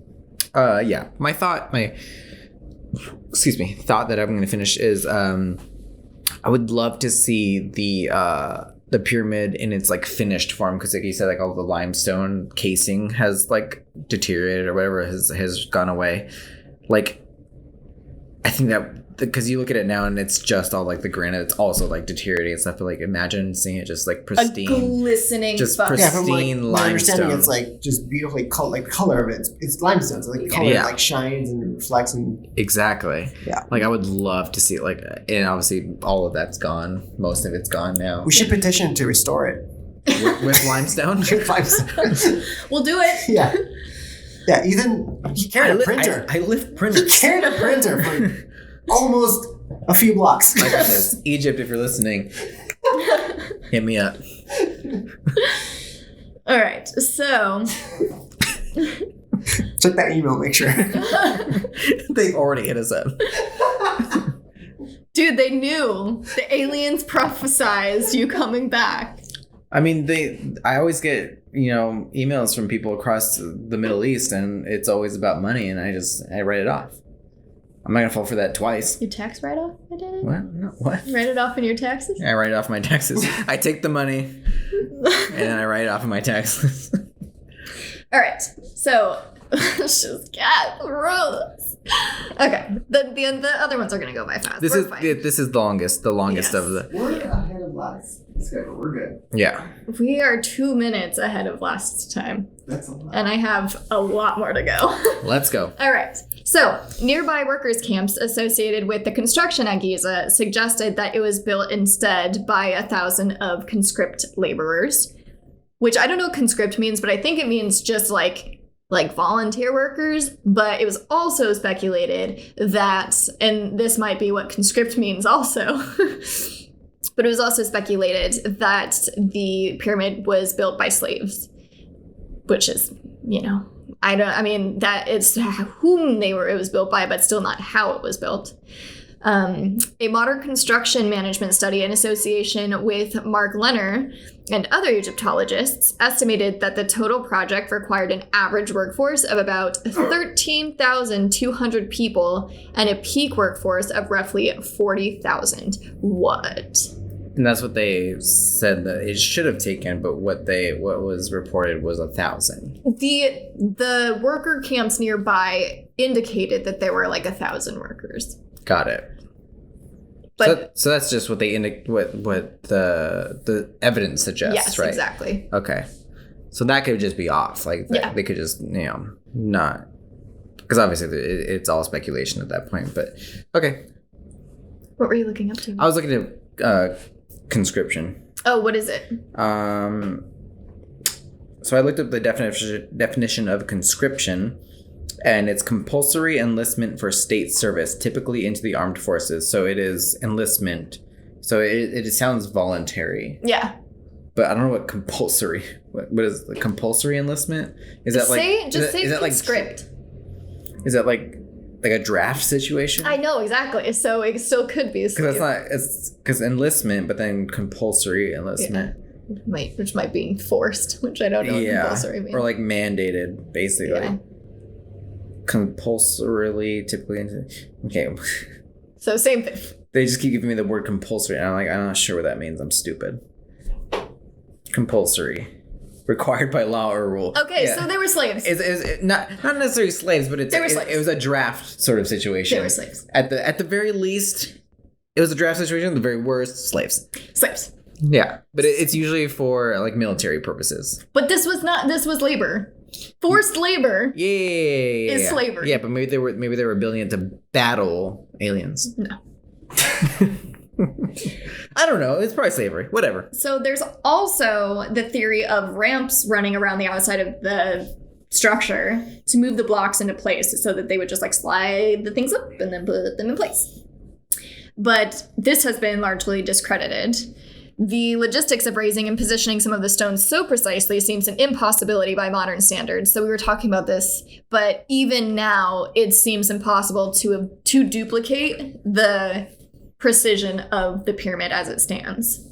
Yeah. My thought that I'm going to finish is I would love to see the pyramid in its like finished form, because like you said, like all the limestone casing has like deteriorated or whatever has gone away. Like, I think that because you look at it now and it's just all like the granite, it's also like deteriorating and stuff. But like, imagine seeing it just like pristine, a glistening, just pristine my understanding, limestone. it's like just beautifully like the color of it. It's limestone, so like the color like shines and reflects and exactly. Yeah, like I would love to see it. Like, and obviously all of that's gone. Most of it's gone now. We should petition to restore it with limestone. With limestone. We'll do it. Yeah. Yeah, Ethan, he carried a printer. I lift printers. He carried a printer for almost a few blocks. My goodness. Egypt, if you're listening, hit me up. All right, so check that email, make sure. They've already hit us up. Dude, they knew. The aliens prophesized you coming back. I mean, I always get, emails from people across the Middle East, and it's always about money, and I write it off. I'm not gonna fall for that twice. Your tax write-off? I did it? What? No, what? Write it off in your taxes? Yeah, I write it off my taxes. I take the money, and then I write it off in my taxes. All right, so let's just get through this. Okay, the other ones are gonna go by fast. This is the longest Yes. of the. We're ahead of last schedule. We're good. Yeah. We are 2 minutes ahead of last time. That's a lot. And I have a lot more to go. Let's go. All right. So, nearby workers' camps associated with the construction at Giza suggested that it was built instead by 1,000 of conscript laborers, which I don't know what conscript means, but I think it means just like volunteer workers. But it was also speculated that, and this might be what conscript means also, but it was also speculated that the pyramid was built by slaves, which is, that it's whom it was built by, but still not how it was built. A modern construction management study in association with Mark Lenner and other Egyptologists estimated that the total project required an average workforce of about 13,200 people and a peak workforce of roughly 40,000. What? And that's what they said that it should have taken, but what was reported was 1,000. The worker camps nearby indicated that there were like 1,000 workers. Got it. But so that's just what what the evidence suggests, yes, right? Exactly. Okay. So that could just be off. Like they could just not, because obviously it's all speculation at that point. But okay. What were you looking up to? I was looking at conscription. Oh, what is it? So I looked up the definition of conscription, And it's compulsory enlistment for state service, typically into the armed forces. So it is enlistment. So it sounds voluntary. Yeah. But I don't know what compulsory. What is the compulsory enlistment? Is that script. Is that like a draft situation? I know exactly. So it still could be. Because enlistment, but then compulsory enlistment. Yeah. Which might be forced, which I don't know what compulsory means. Or like mandated, basically. Yeah. Compulsorily, typically. Okay. So same thing. They just keep giving me the word compulsory, and I'm not sure what that means. I'm stupid. Compulsory. Required by law or rule. Okay, so they were slaves. It's not necessarily slaves, but it was a draft sort of situation. They were slaves. At the very least, it was a draft situation. At the very worst, slaves. Slaves. Yeah, but it's usually for like military purposes. But this was not. This was labor. Forced labor. Is slavery. Yeah, but maybe they were building it to battle aliens. No. I don't know. It's probably slavery. Whatever. So there's also the theory of ramps running around the outside of the structure to move the blocks into place so that they would just like slide the things up and then put them in place. But this has been largely discredited. The logistics of raising and positioning some of the stones so precisely seems an impossibility by modern standards. So we were talking about this, but even now it seems impossible to duplicate the precision of the pyramid as it stands.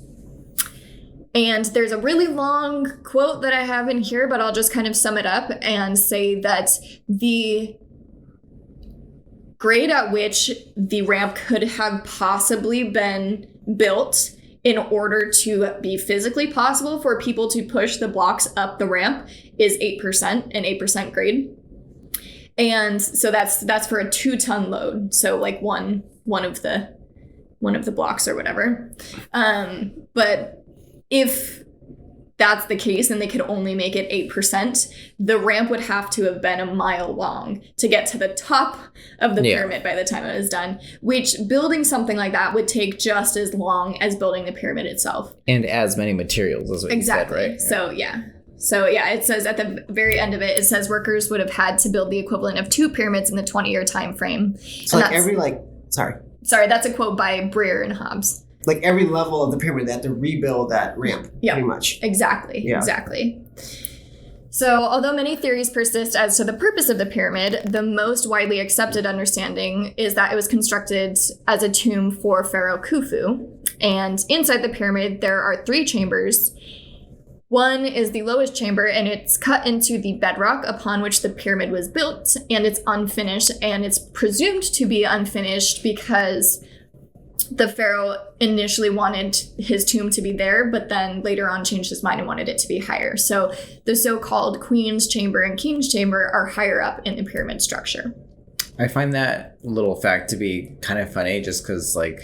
And there's a really long quote that I have in here, but I'll just kind of sum it up and say that the grade at which the ramp could have possibly been built in order to be physically possible for people to push the blocks up the ramp is 8%, an 8% grade. And so that's for a 2-ton load. So like one of the blocks or whatever. But if that's the case and they could only make it 8%, the ramp would have to have been a mile long to get to the top of the pyramid by the time it was done, which building something like that would take just as long as building the pyramid itself. And as many materials as what you said, right? So it says at the very end of it, it says workers would have had to build the equivalent of 2 pyramids in the 20-year time frame. So Sorry, that's a quote by Breer and Hobbs. Like every level of the pyramid, they have to rebuild that ramp, pretty much. Exactly. So, although many theories persist as to the purpose of the pyramid, the most widely accepted understanding is that it was constructed as a tomb for Pharaoh Khufu. And inside the pyramid, there are 3 chambers. One is the lowest chamber, and it's cut into the bedrock upon which the pyramid was built, and it's unfinished, and it's presumed to be unfinished because the pharaoh initially wanted his tomb to be there, but then later on changed his mind and wanted it to be higher. So the so-called Queen's Chamber and King's Chamber are higher up in the pyramid structure. I find that little fact to be kind of funny just because, like,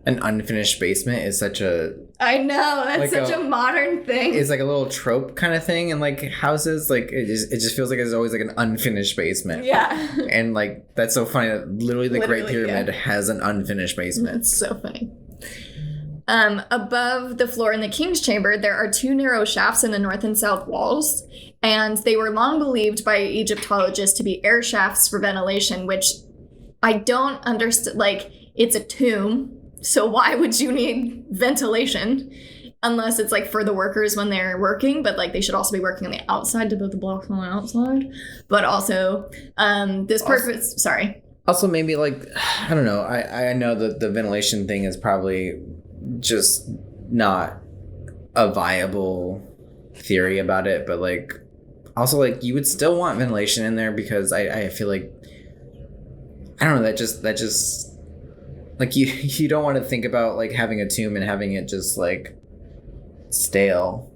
an unfinished basement is such a... I know, that's like such a modern thing. It's like a little trope kind of thing, and like houses, like it just feels like there's always like an unfinished basement. Yeah. And like that's so funny that literally the Great Pyramid has an unfinished basement. That's so funny. Above the floor in the King's Chamber, there are 2 narrow shafts in the north and south walls, and they were long believed by Egyptologists to be air shafts for ventilation, which I don't understand. Like, it's a tomb. So why would you need ventilation? Unless it's like for the workers when they're working, but like they should also be working on the outside to build the blocks on the outside. But also, sorry. Also, maybe like, I don't know. I know that the ventilation thing is probably just not a viable theory about it, but like, also like you would still want ventilation in there because I feel like, I don't know, that just like you don't want to think about like having a tomb and having it just like stale,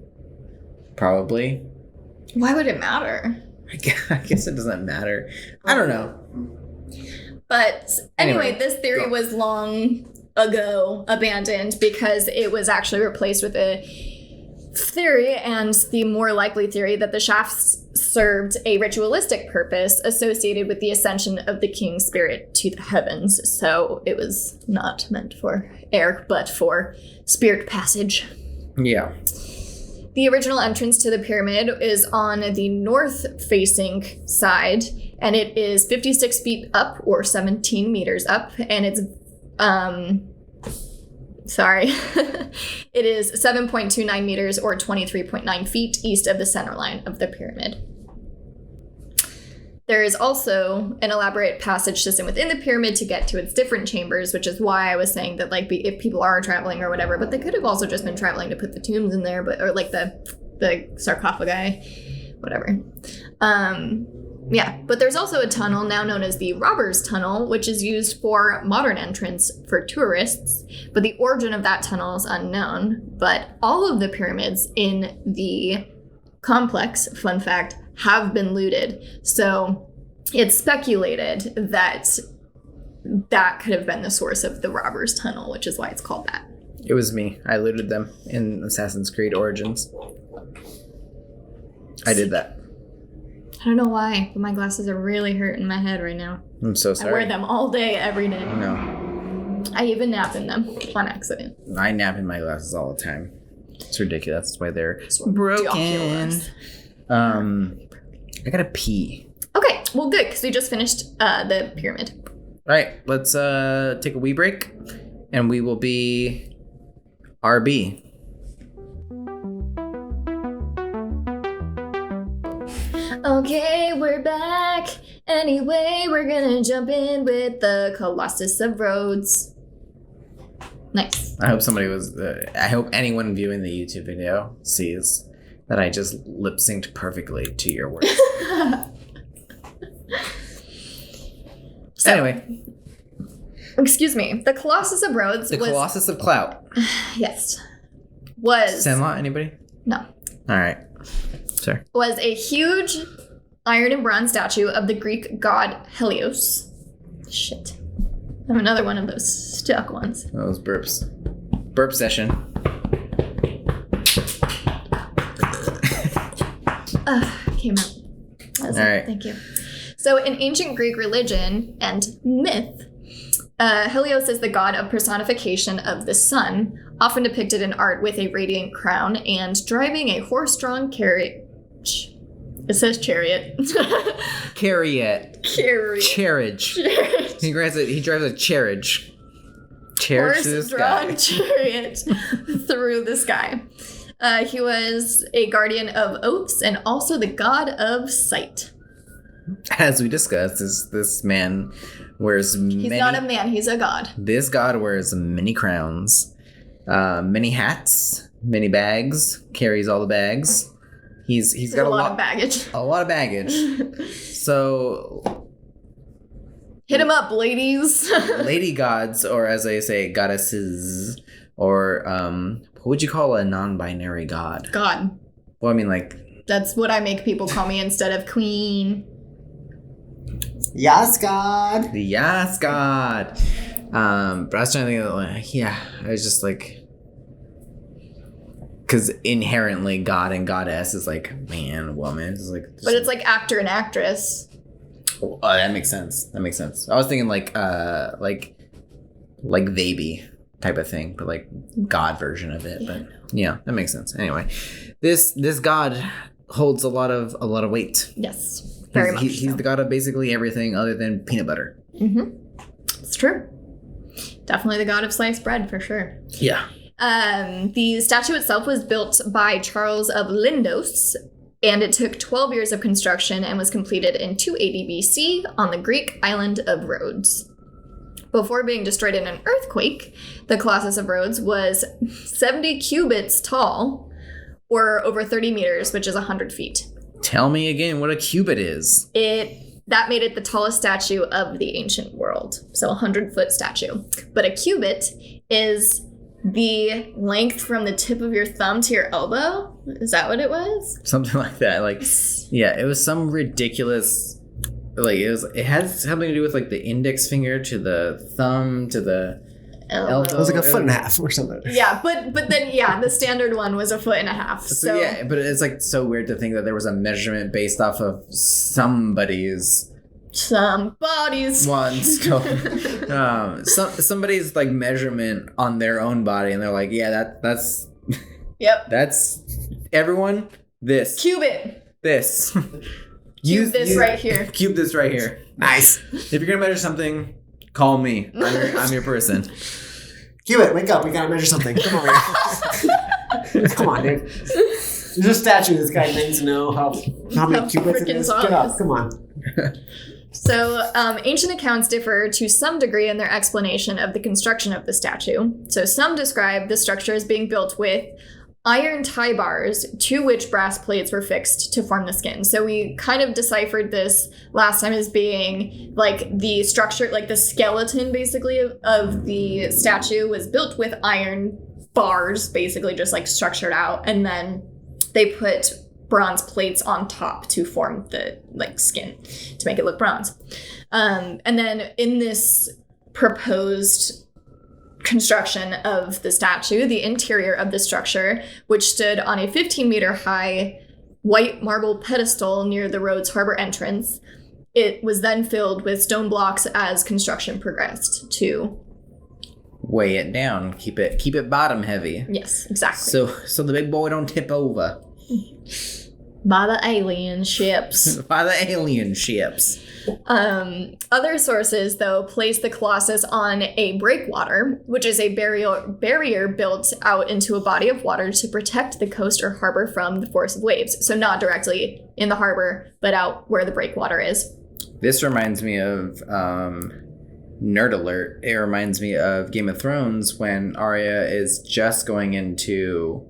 probably. Why would it matter? I guess it doesn't matter. I don't know. But anyway, this theory was long ago abandoned because it was actually replaced with a theory, and the more likely theory, that the shafts served a ritualistic purpose associated with the ascension of the king's spirit to the heavens. So it was not meant for air, but for spirit passage. Yeah. The original entrance to the pyramid is on the north-facing side, and it is 56 feet up or 17 meters up, and it's it is 7.29 meters or 23.9 feet east of the center line of the pyramid. There is also an elaborate passage system within the pyramid to get to its different chambers, which is why I was saying that, like, if people are traveling or whatever, but they could have also just been traveling to put the tombs in there, or like the sarcophagi, whatever. Yeah, but there's also a tunnel now known as the Robbers Tunnel, which is used for modern entrance for tourists, but the origin of that tunnel is unknown. But all of the pyramids in the complex, fun fact, have been looted. So it's speculated that that could have been the source of the Robbers Tunnel, which is why it's called that. It was me. I looted them in Assassin's Creed Origins. I did that. I don't know why, but my glasses are really hurting my head right now. I'm so sorry. I wear them all day, every day. No. I even nap in them on accident. I nap in my glasses all the time. It's ridiculous. That's why they're Broken. broken. I gotta pee. Okay, well, good, because we just finished the pyramid. All right, let's take a wee break, and we will be RB. Okay, we're back. Anyway, we're gonna jump in with the Colossus of Rhodes. Nice. I hope somebody was. I hope anyone viewing the YouTube video sees that I just lip synced perfectly to your words. So, anyway, excuse me. The Colossus of Rhodes the was Colossus of Clout. yes was Sandlot. Anybody? no All right. Sorry. was a huge iron and bronze statue of the Greek god Helios. Shit. I have another one of those stuck ones. Those burps. Burp session. Came out. That was All it. right. Thank you. So in ancient Greek religion and myth, Helios is the god of personification of the sun, often depicted in art with a radiant crown and driving a horse-drawn carriage. It says chariot. Chariot. Chariot. Carriage. He drives a carriage. Carriage to the sky. Horse-drawn chariot through the sky. He was a guardian of oaths and also the god of sight. As we discussed, this man wears many... He's not a man, he's a god. This god wears many crowns, many hats, many bags, carries all the bags. He's got a lot of baggage. A lot of baggage. So... Hit him up, ladies. lady gods, or as I say, goddesses, or what would you call a non-binary god? God. Well, I mean, like... That's what I make people call me instead of queen. Yes, God. The Yas God. But I was trying to think of, like, yeah, I was just like, because inherently God and goddess is like man, woman. It's like, but it's like actor and actress. Oh, that makes sense. That makes sense. I was thinking like baby type of thing, but like God version of it. Yeah. But yeah, that makes sense. Anyway, this God holds a lot of weight. Yes. Very much. He's the god of basically everything other than peanut butter. Mm-hmm. It's true. Definitely the god of sliced bread for sure. Yeah. The statue itself was built by Charles of Lindos, and it took 12 years of construction and was completed in 280 BC on the Greek island of Rhodes. Before being destroyed in an earthquake, the Colossus of Rhodes was 70 cubits tall, or over 30 meters, which is 100 feet. Tell me again what a cubit is. That made it the tallest statue of the ancient world. So a 100-foot statue. But a cubit is the length from the tip of your thumb to your elbow. Is that what it was? Something like that. Like, yeah, it was some ridiculous, like, it had something to do with like the index finger to the thumb to the elbow. It was like a foot and a half or something. Yeah, but then, yeah, the standard one was a foot and a half. So yeah, but it's like so weird to think that there was a measurement based off of somebody's once somebody's like measurement on their own body, and they're like, yeah, that's yep, that's everyone this cubit this Cube this right here. Cube this right here. Nice. If you're gonna measure something, call me. I'm your person. Cubit, wake up. We gotta measure something. Come over here. Come on, dude. There's a statue. This guy needs to know how many cubits it is. Get up. Come on. So, ancient accounts differ to some degree in their explanation of the construction of the statue. So, some describe the structure as being built with iron tie bars to which brass plates were fixed to form the skin. So, we kind of deciphered this last time as being like the structure, like the skeleton basically of the statue was built with iron bars, basically just like structured out, and then they put bronze plates on top to form the like skin to make it look bronze. And then in this proposed construction of the statue, the interior of the structure, which stood on a 15-meter high white marble pedestal near the Rhodes Harbor entrance, it was then filled with stone blocks as construction progressed to weigh it down. Keep it bottom heavy. Yes, exactly. So the big boy don't tip over. By the alien ships. By the alien ships. Other sources, though, place the Colossus on a breakwater, which is a barrier built out into a body of water to protect the coast or harbor from the force of waves. So not directly in the harbor, but out where the breakwater is. This reminds me of Nerd Alert. It reminds me of Game of Thrones when Arya is just going into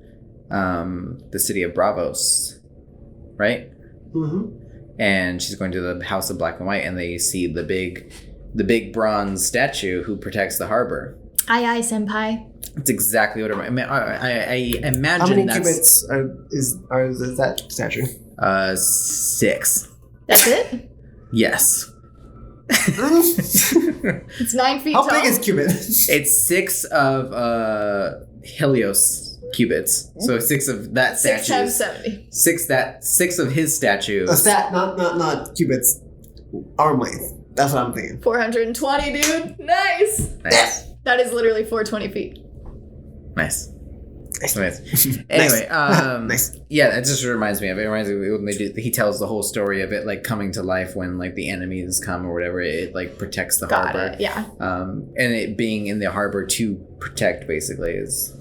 the city of Bravos, right? Mm-hmm. And she's going to the House of Black and White, and they see the big bronze statue who protects the harbor. Aye, senpai. That's exactly what I imagine. How many cubits is that statue? 6. That's it? Yes. It's 9 feet tall. How big is cubit? It's 6 of Helios cubits. So 6 of that statue. 6 times 70. 6 of his statue. Not cubits. Arm length. That's what I'm thinking. 420, dude. Nice. That is literally 420 feet. Nice. Nice. Anyway, nice. Yeah, that just reminds me of it. It reminds me when he tells the whole story of it like coming to life when like the enemies come or whatever. It like protects the harbor. Got it. Yeah. And it being in the harbor to protect basically is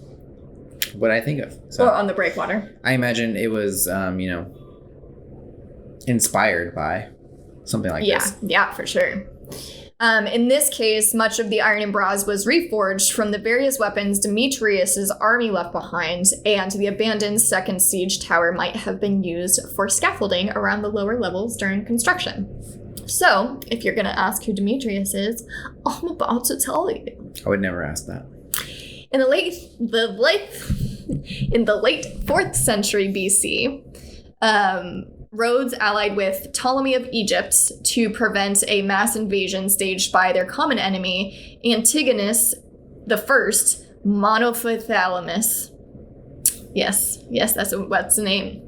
what I think of. So or on the breakwater. I imagine it was inspired by something like this. Yeah, for sure. In this case, much of the iron and bronze was reforged from the various weapons Demetrius's army left behind, and the abandoned second siege tower might have been used for scaffolding around the lower levels during construction. So, if you're going to ask who Demetrius is, I'm about to tell you. I would never ask that. In the late 4th century BC, Rhodes allied with Ptolemy of Egypt to prevent a mass invasion staged by their common enemy, Antigonus I Monophythalamus. Yes, that's the name.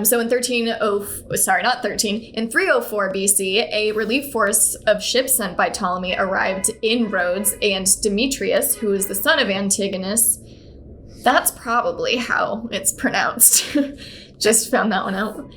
So in 304 BC, a relief force of ships sent by Ptolemy arrived in Rhodes, and Demetrius, who is the son of Antigonus, that's probably how it's pronounced. Just found that one out.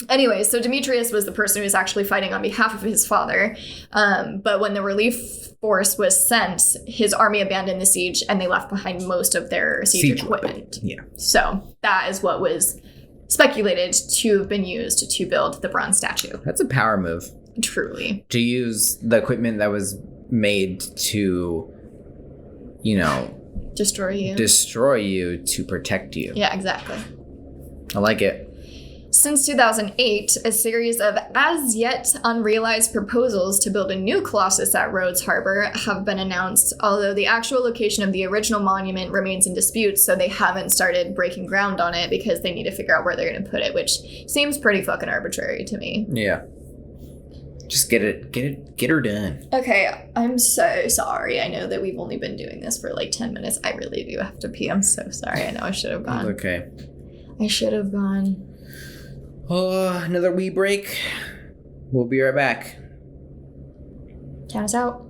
Anyway, so Demetrius was the person who was actually fighting on behalf of his father. But when the relief force was sent, his army abandoned the siege and they left behind most of their siege equipment. Yeah. So that is what was speculated to have been used to build the bronze statue. That's a power move. Truly. To use the equipment that was made to, destroy you to protect you. Yeah, exactly. I like it. Since 2008, a series of as-yet unrealized proposals to build a new Colossus at Rhodes Harbor have been announced, although the actual location of the original monument remains in dispute, so they haven't started breaking ground on it because they need to figure out where they're going to put it, which seems pretty fucking arbitrary to me. Yeah. Just get her done. Okay, I'm so sorry. I know that we've only been doing this for like 10 minutes. I really do have to pee. I'm so sorry. I know I should have gone. Okay. I should have gone. Oh, another wee break. We'll be right back. Count us out.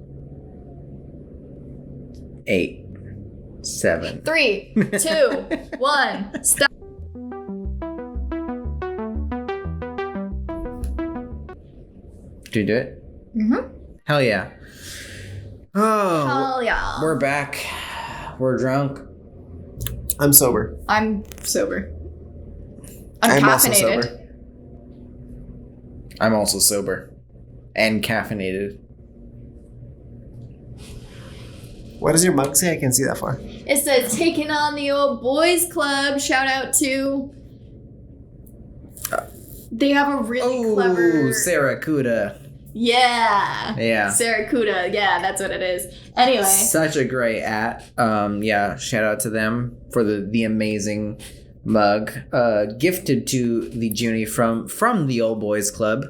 8, 7. 3, 2, 1. Stop. Should we do it? Mm-hmm. Hell yeah. Oh, Hell yeah. we're back. We're drunk. I'm sober. I'm sober. I'm I'm also caffeinated. sober. I'm also sober. And caffeinated. What does your mug say? I can't see that far. It says, taking on the old boys club. Shout out to... They have a really clever... Sarah Kuda. Yeah. Yeah. Sarracuda. Yeah, that's what it is. Anyway. Such a great yeah, shout out to them for the amazing mug. Gifted to the Junie from the Old Boys Club.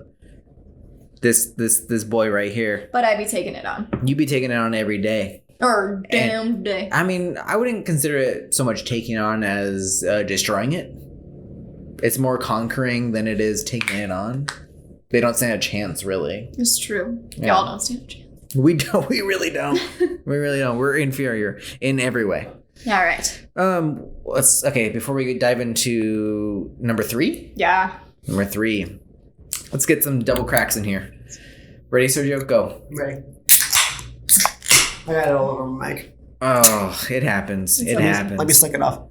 This boy right here. But I be taking it on. You be taking it on every day. Or damn day. I mean, I wouldn't consider it so much taking on as destroying it. It's more conquering than it is taking it on. They don't stand a chance, really. It's true. Yeah. Y'all don't stand a chance. We don't. We really don't. We really don't. We're inferior in every way. All right. Okay. Before we dive into number 3. Yeah. Number 3. Let's get some double cracks in here. Ready, Sergio? Go. Right. I got it all over my mic. Oh, it happens. It happens. Let me suck it off.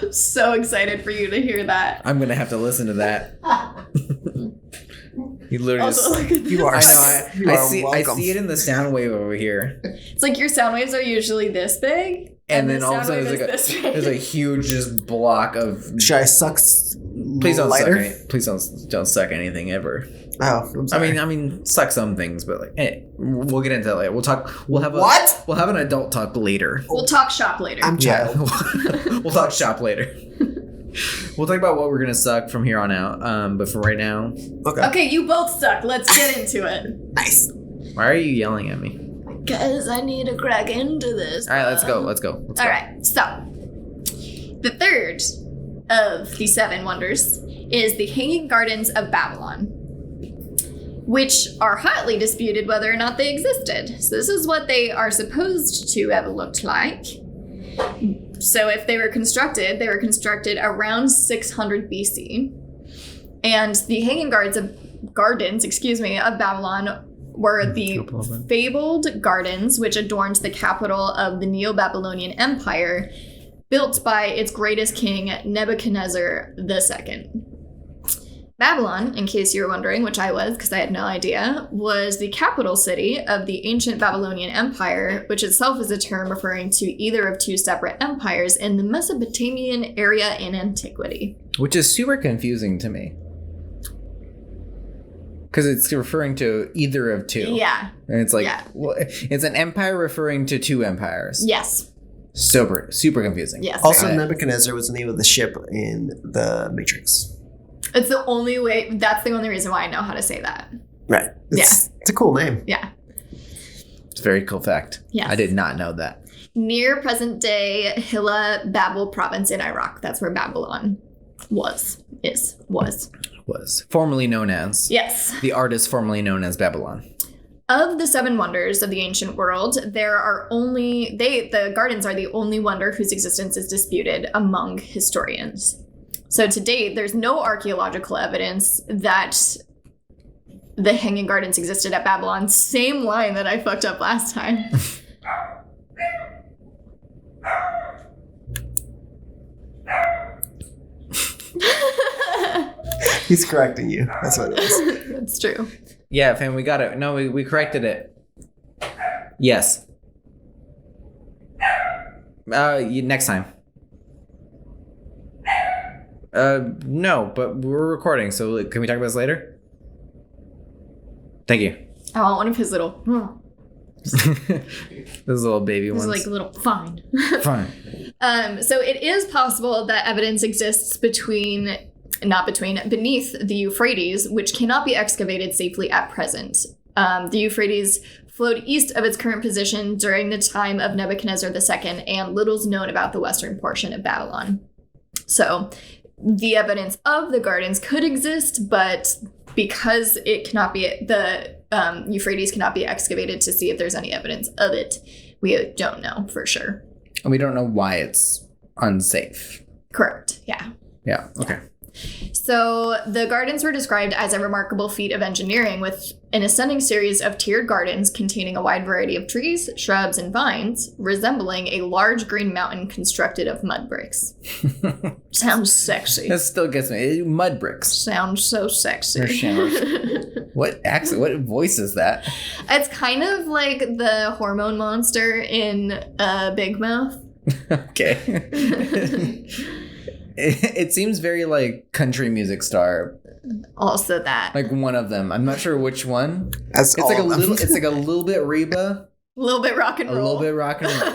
I'm so excited for you to hear that. I'm gonna have to listen to that. You literally Also, just. look at this. You are. I know. I welcome. see it in the sound wave over here, It's like your sound waves are usually this big. and the then all of a sound sudden wave there's is like this big. there's a huge just block of. Should I suck? Please don't lighter? suck. Please don't suck anything ever. Oh, I'm sorry. I mean, suck some things, but like, we'll get into that later. We'll talk. We'll have What? We'll have an adult talk later. We'll talk shop later. I'm child. We'll talk shop later. We'll talk about what we're gonna suck from here on out. But for right now, Okay. Okay, you both suck. Let's get into it. Nice. why are you yelling at me? Because I need to crack into this. All right, let's go. Let's go. All right, so the third of the 7 wonders is the Hanging Gardens of Babylon, which are hotly disputed whether or not they existed. So this is what they are supposed to have looked like. So if they were constructed around 600 BC. And the Hanging Gardens of Babylon were the fabled gardens which adorned the capital of the Neo-Babylonian Empire, built by its greatest king, Nebuchadnezzar II. Babylon, in case you were wondering, which I was because I had no idea, was the capital city of the ancient Babylonian Empire, which itself is a term referring to either of 2 separate empires in the Mesopotamian area in antiquity. Which is super confusing to me. Because it's referring to either of 2. Yeah. And it's like, Yeah. well, it's an empire referring to 2 empires. Yes. Super confusing. Yes. Also, Okay. Nebuchadnezzar was the name of the ship in the Matrix. It's the only way, that's the only reason why I know how to say that. Right. It's a cool name. Yeah. It's a very cool fact. Yes. I did not know that. Near present day Hilla Babel province in Iraq. That's where Babylon was. Was formerly known as. Yes. The artist formerly known as Babylon. Of the 7 wonders of the ancient world, the gardens are the only wonder whose existence is disputed among historians. So to date, there's no archaeological evidence that the Hanging Gardens existed at Babylon. Same line that I fucked up last time. He's correcting you. That's what it is. That's true. Yeah, fam, we got it. No, we corrected it. Yes. Next time. No, but we're recording, so can we talk about this later? Thank you. I want one of his little... Those little baby It's ones. like a little fine. Fine. So it is possible that evidence exists beneath the Euphrates, which cannot be excavated safely at present. The Euphrates flowed east of its current position during the time of Nebuchadnezzar II, and little's known about the western portion of Babylon. So the evidence of the gardens could exist, but because it cannot be, the Euphrates cannot be excavated to see if there's any evidence of it, we don't know for sure. And we don't know why it's unsafe. Correct. Yeah. Yeah. Okay. So the gardens were described as a remarkable feat of engineering with an ascending series of tiered gardens containing a wide variety of trees, shrubs, and vines, resembling a large green mountain constructed of mud bricks. Sounds sexy. That still gets me. Mud bricks. Sounds so sexy. What accent? What voice is that? It's kind of like the hormone monster in Big Mouth. Okay. It seems very like country music star. Also that. Like one of them. I'm not sure which one. That's It's like a little. It's like a little bit Reba. A little bit rock and roll. A little bit rock and roll.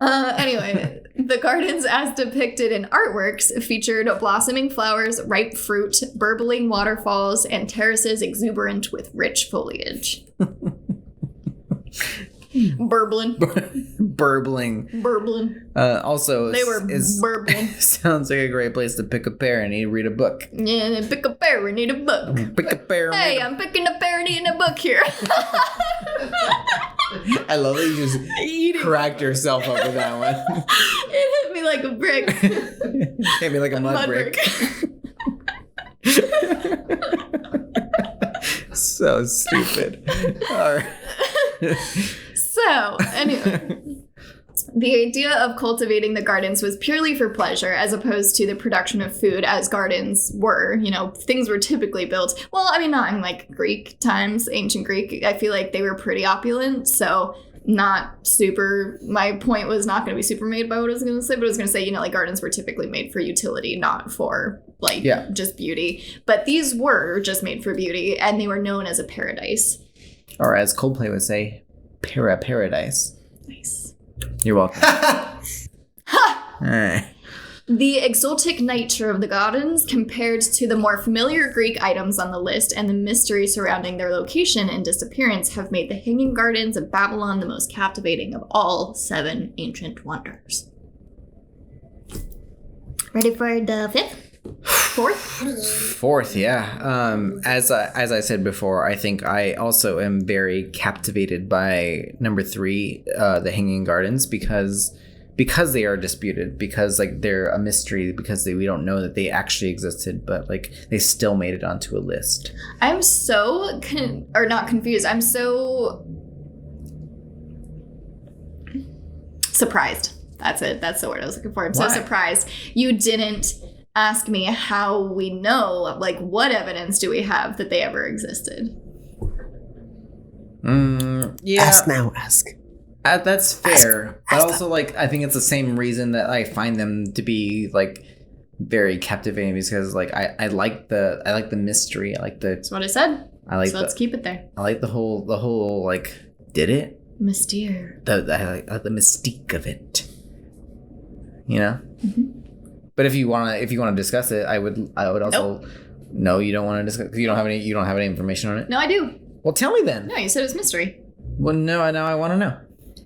Anyway, the gardens as depicted in artworks featured blossoming flowers, ripe fruit, burbling waterfalls, and terraces exuberant with rich foliage. Burbling. Also, They were burbling. Sounds like a great place to pick a pear and read a book. Yeah, pick a pear and read a book. Pick a pear. Hey, I'm picking a pear and eating a book here. I love that you just cracked yourself up with that one. It hit me like a brick. Hit me like a mud brick. So stupid. All right. So, anyway, the idea of cultivating the gardens was purely for pleasure as opposed to the production of food as gardens were. You know, things were typically built, well, I mean, not in like Greek times, ancient Greek. I feel like they were pretty opulent, so not super, my point was not going to be super made by what I was going to say, but I was going to say, you know, like gardens were typically made for utility, not for like just beauty. But these were just made for beauty, and they were known as a paradise. Or as Coldplay would say, paradise. Nice. You're welcome. Ha! All right. The exotic nature of the gardens compared to the more familiar Greek items on the list and the mystery surrounding their location and disappearance have made the Hanging Gardens of Babylon the most captivating of all 7 ancient wonders. Ready for the 5th? 4th, yeah. As I said before, I think I also am very captivated by number 3, the Hanging Gardens, because they are disputed, because like they're a mystery, because we don't know that they actually existed, but like they still made it onto a list. I'm so not confused. I'm so surprised. That's it. That's the word I was looking for. I'm so surprised you didn't ask me how we know, like what evidence do we have that they ever existed? Yeah. Ask now, ask. That's fair. But also, like, I think it's the same reason that I find them to be like very captivating, because like I like the mystery. I like the. That's what I said. So let's keep it there. I like the whole like, did it? Mystere. I like the mystique of it. You know. Mm-hmm. But if you wanna discuss it, I would also. Nope. No, you don't want to discuss. You don't have any information on it. No, I do. Well, tell me then. No, you said it was mystery. Well, no, now I want to know.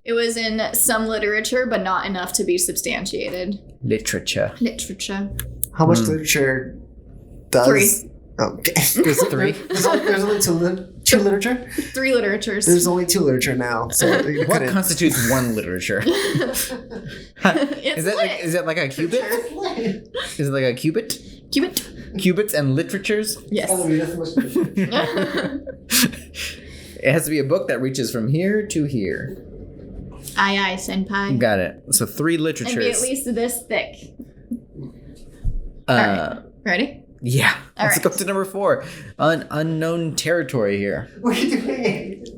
It was in some literature, but not enough to be substantiated. Literature. How much literature does? 3. Okay. There's 3. There's only 2 literature? 3 literatures. There's only 2 literature now. So what constitutes 1 literature? Is it like a cubit? Is it like a cubit? Cubits and literatures? Yes. It has to be a book that reaches from here to here. Aye, senpai. Got it. So 3 literatures. And be at least this thick. Uh, All right. Ready? Yeah. Let's right. go to number 4. Unknown territory here. We're doing it.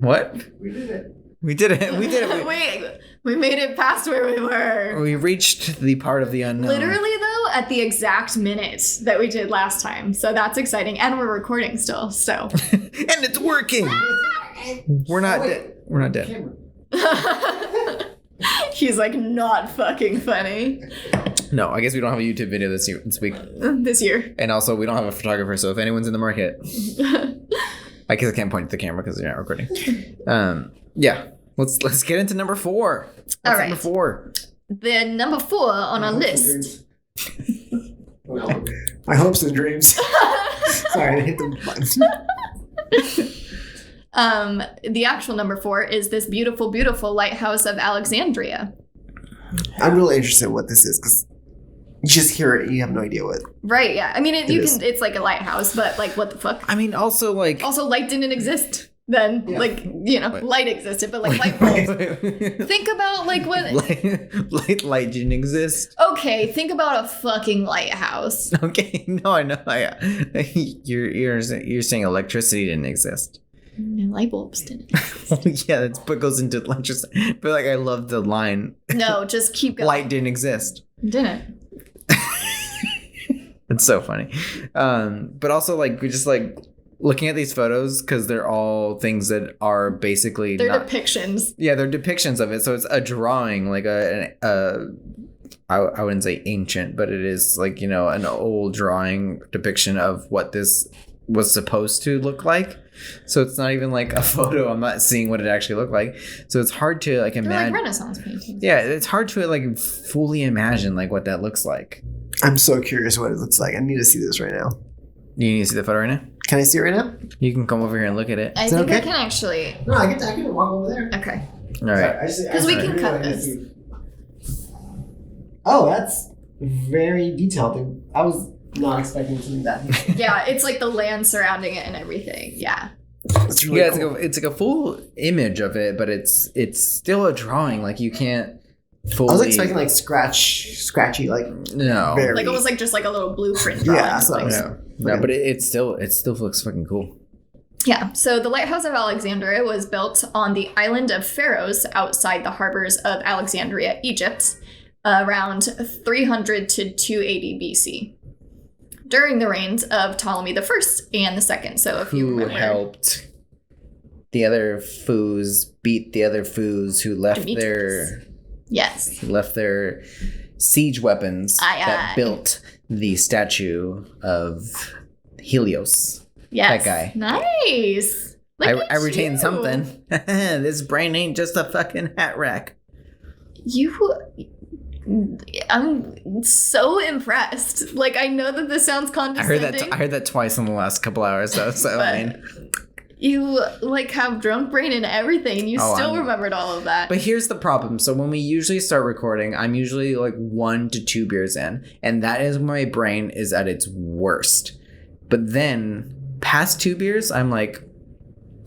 What? We did it. We did it. Wait, we made it past where we were. We reached the part of the unknown. Literally, though, at the exact minute that we did last time. So that's exciting. And we're recording still, so. And it's working. We're not dead. We're not dead. He's like, not fucking funny. No, I guess we don't have a YouTube video this week. This year. And also, we don't have a photographer, so if anyone's in the market. I guess I can't point to the camera because you're not recording. Yeah. Let's get into number 4. All right. Number 4. The number 4 on our list. My hopes and dreams. Sorry, I hit the button. The actual number 4 is this beautiful, beautiful lighthouse of Alexandria. I'm really interested in what this is because you just hear it and you have no idea what. Right, yeah. I mean, it's like a lighthouse, but like, what the fuck? I mean, also like... Also, light didn't exist then. Yeah. Like, light existed, but like light bulbs. Think about like what... Light didn't exist. Okay, think about a fucking lighthouse. Okay, no, I know. You're saying electricity didn't exist. No, light bulbs didn't exist. Yeah, that's what goes into electricity. But like, I love the line. No, just keep going. Light didn't exist. Didn't. It's so funny. But also like, we just like looking at these photos because they're all things that are basically they're depictions. Yeah, they're depictions of it. So it's a drawing, like I wouldn't say ancient, but it is like, an old drawing depiction of what this was supposed to look like. So it's not even like a photo. I'm not seeing what it actually looked like. So it's hard to like imagine. They're like Renaissance paintings. Yeah, it's hard to like fully imagine like what that looks like. I'm so curious what it looks like. I need to see this right now. You need to see the photo right now? Can I see it right now? You can come over here and look at it. I think I can actually. No, I can walk over there. Okay. All right. Because we can cut this. Oh, that's very detailed. I was not expecting something that detailed. Yeah, it's like the land surrounding it and everything. Yeah. It's really cool. It's like a full image of it, but it's still a drawing. Like you can't fully. I was expecting like scratchy, like no, like almost like just like a little blueprint drawing. Yeah, so like, no, but it still looks fucking cool. Yeah, so the Lighthouse of Alexandria was built on the island of Pharos outside the harbors of Alexandria, Egypt, around 300 to 280 BC. During the reigns of Ptolemy the First and the Second. So if you remember, helped the other foos beat the other foos who left their siege weapons that built the statue of Helios. Yes. That guy. Nice. I retained something. This brain ain't just a fucking hat rack. I'm so impressed. Like, I know that this sounds condescending. I heard that twice in the last couple hours, though. So I mean, you like have drunk brain and everything, and you still remembered all of that. But here's the problem. So when we usually start recording, I'm usually like 1 to 2 beers in, and that is when my brain is at its worst. But then past 2 beers, I'm like,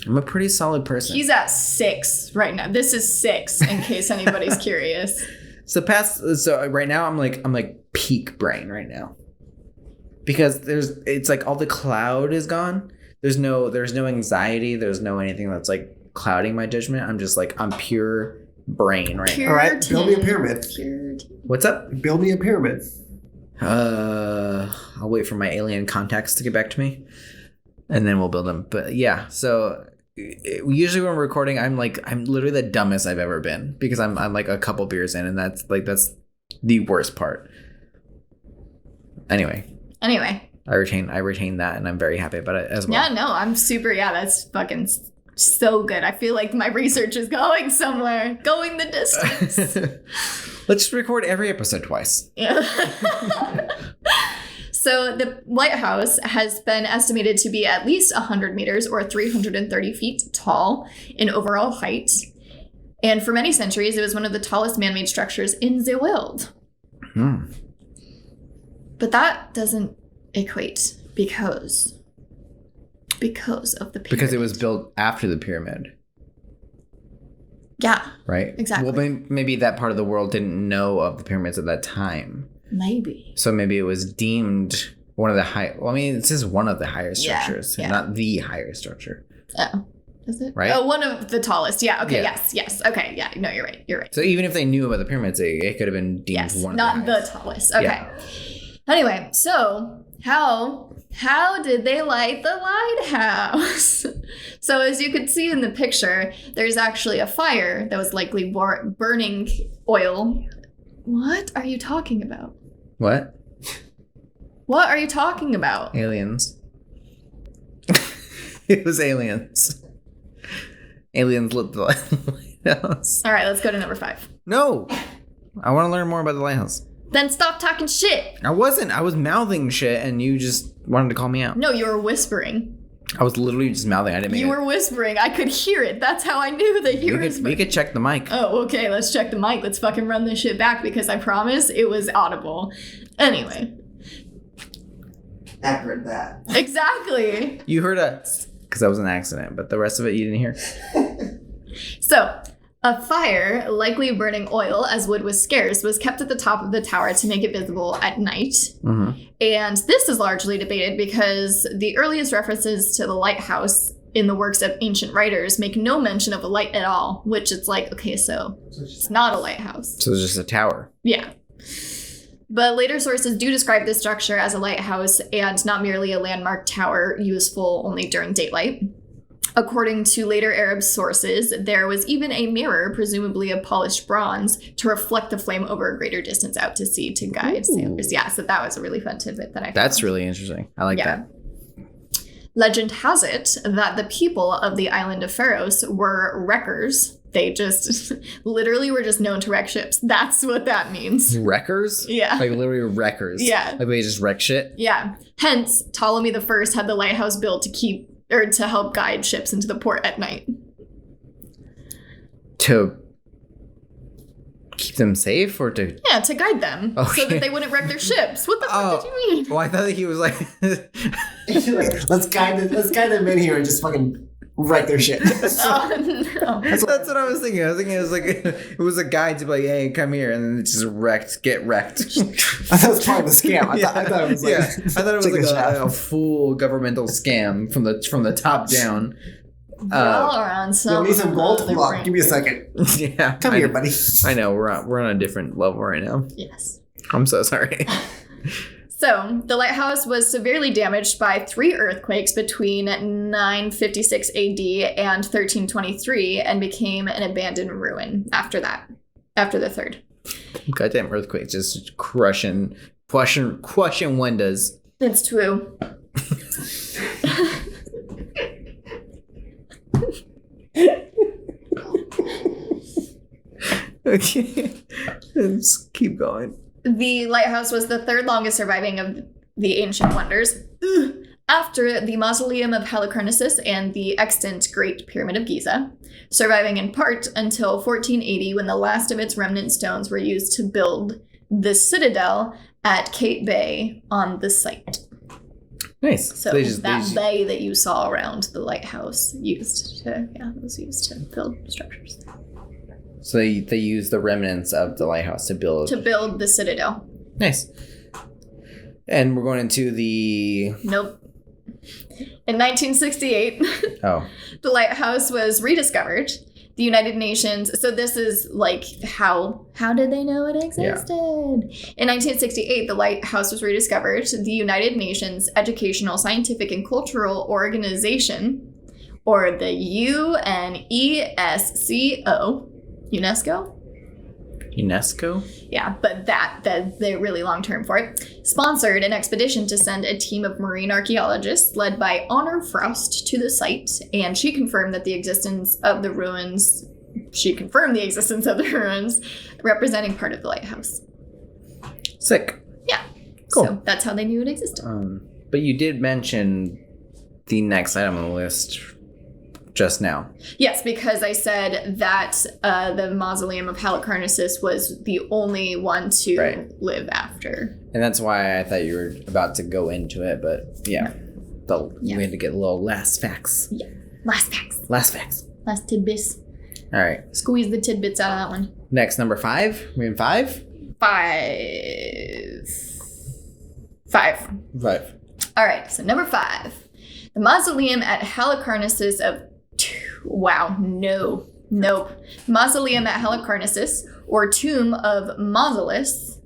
I'm a pretty solid person. He's at 6 right now. This is 6, in case anybody's curious. So right now I'm like peak brain right now. Because it's like all the cloud is gone. There's no anxiety, there's no anything that's like clouding my judgment. I'm just like I'm pure brain right now. All right, build me a pyramid. What's up? Build me a pyramid. I'll wait for my alien contacts to get back to me and then we'll build them. But yeah, so usually when we're recording, I'm literally the dumbest I've ever been because I'm like a couple beers in, and that's the worst part. Anyway, I retain that, and I'm very happy about it as well. Yeah, no, I'm super. Yeah, that's fucking so good. I feel like my research is going somewhere, going the distance. Let's just record every episode twice. Yeah. So the lighthouse has been estimated to be at least 100 meters or 330 feet tall in overall height. And for many centuries, it was one of the tallest man-made structures in the world. But that doesn't equate because of the pyramid. Because it was built after the pyramid. Yeah. Right? Exactly. Well, maybe that part of the world didn't know of the pyramids at that time. Maybe. So maybe it was deemed one of the high. Well, I mean, this is one of the higher structures, not the higher structure. Oh, is it? Right. Oh, one of the tallest. Yeah. Okay. Yeah. Yes. Okay. Yeah. No, you're right. You're right. So even if they knew about the pyramids, it could have been deemed one of the highest. Not the tallest. Okay. Yeah. Anyway, so how did they light the lighthouse? So as you could see in the picture, there's actually a fire that was likely burning oil. What are you talking about? What? What are you talking about? Aliens. It was aliens. Aliens lit the lighthouse. All right, let's go to number 5. No! I want to learn more about the lighthouse. Then stop talking shit. I wasn't. I was mouthing shit and you just wanted to call me out. No, you were whispering. I was literally just mouthing. I didn't make You were whispering. I could hear it. That's how I knew that you were whispering. We could check the mic. Oh, okay. Let's check the mic. Let's fucking run this shit back because I promise it was audible. Anyway. I heard that. Exactly. You heard because that was an accident, but the rest of it you didn't hear. So, a fire, likely burning oil as wood was scarce, was kept at the top of the tower to make it visible at night. Mm-hmm. And this is largely debated because the earliest references to the lighthouse in the works of ancient writers make no mention of a light at all, which it's like, okay, so it's not a lighthouse. So it's just a tower. Yeah. But later sources do describe this structure as a lighthouse and not merely a landmark tower useful only during daylight. According to later Arab sources, there was even a mirror, presumably of polished bronze, to reflect the flame over a greater distance out to sea to guide sailors. Yeah, so that was a really fun tidbit that I found. That's really interesting. I like that. Legend has it that the people of the island of Pharos were wreckers. They just literally were just known to wreck ships. That's what that means. Wreckers? Yeah. Like literally wreckers. Yeah. Like they just wreck shit? Yeah. Hence, Ptolemy the First had the lighthouse built to help guide ships into the port at night. To keep them safe or to... Yeah, to guide them. Okay. So that they wouldn't wreck their ships. What the fuck did you mean? Well, I thought that he was like... let's guide them in here and just fucking wreck their shit. Oh, no. That's what I was thinking. I was thinking it was like it was a guide to be like, hey, come here, and then it just get wrecked. I thought it was part of the scam. I thought it was like, I thought it was like a full governmental scam from the top down. Y'all are on some. You need some gold? other Hold on, brain. give me a second. Yeah, Come here, buddy. I know we're on a different level right now. Yes. I'm so sorry. So, the lighthouse was severely damaged by 3 earthquakes between 956 AD and 1323 and became an abandoned ruin after the third. Goddamn earthquake, just crushing windows. It's true. Okay, let's keep going. The lighthouse was the third longest surviving of the ancient wonders, after the mausoleum of Halicarnassus and the extant Great Pyramid of Giza, surviving in part until 1480 when the last of its remnant stones were used to build the citadel at Cape Bay on the site. Nice. So that bay that you saw around the lighthouse was used to build structures. So they use the remnants of the lighthouse to build the citadel. Nice. And we're going into the... Nope. In 1968, the lighthouse was rediscovered. The United Nations... So this is like how did they know it existed? Yeah. In 1968, the lighthouse was rediscovered. The United Nations Educational, Scientific, and Cultural Organization, or the UNESCO... UNESCO? Yeah, but the really long term for it, sponsored an expedition to send a team of marine archaeologists led by Honor Frost to the site, and she confirmed the existence of the ruins, representing part of the lighthouse. Sick. Yeah. Cool. So that's how they knew it existed. But you did mention the next item on the list just now. Yes, because I said that the mausoleum of Halicarnassus was the only one to live after. And that's why I thought you were about to go into it, but we had to get a little last facts. Yeah, last facts. Last tidbits. All right. Squeeze the tidbits out of that one. Next, number 5. We in 5? 5. All right, so number 5. The mausoleum at Halicarnassus of... Nope. Mausoleum at Halicarnassus, or Tomb of Mausolus,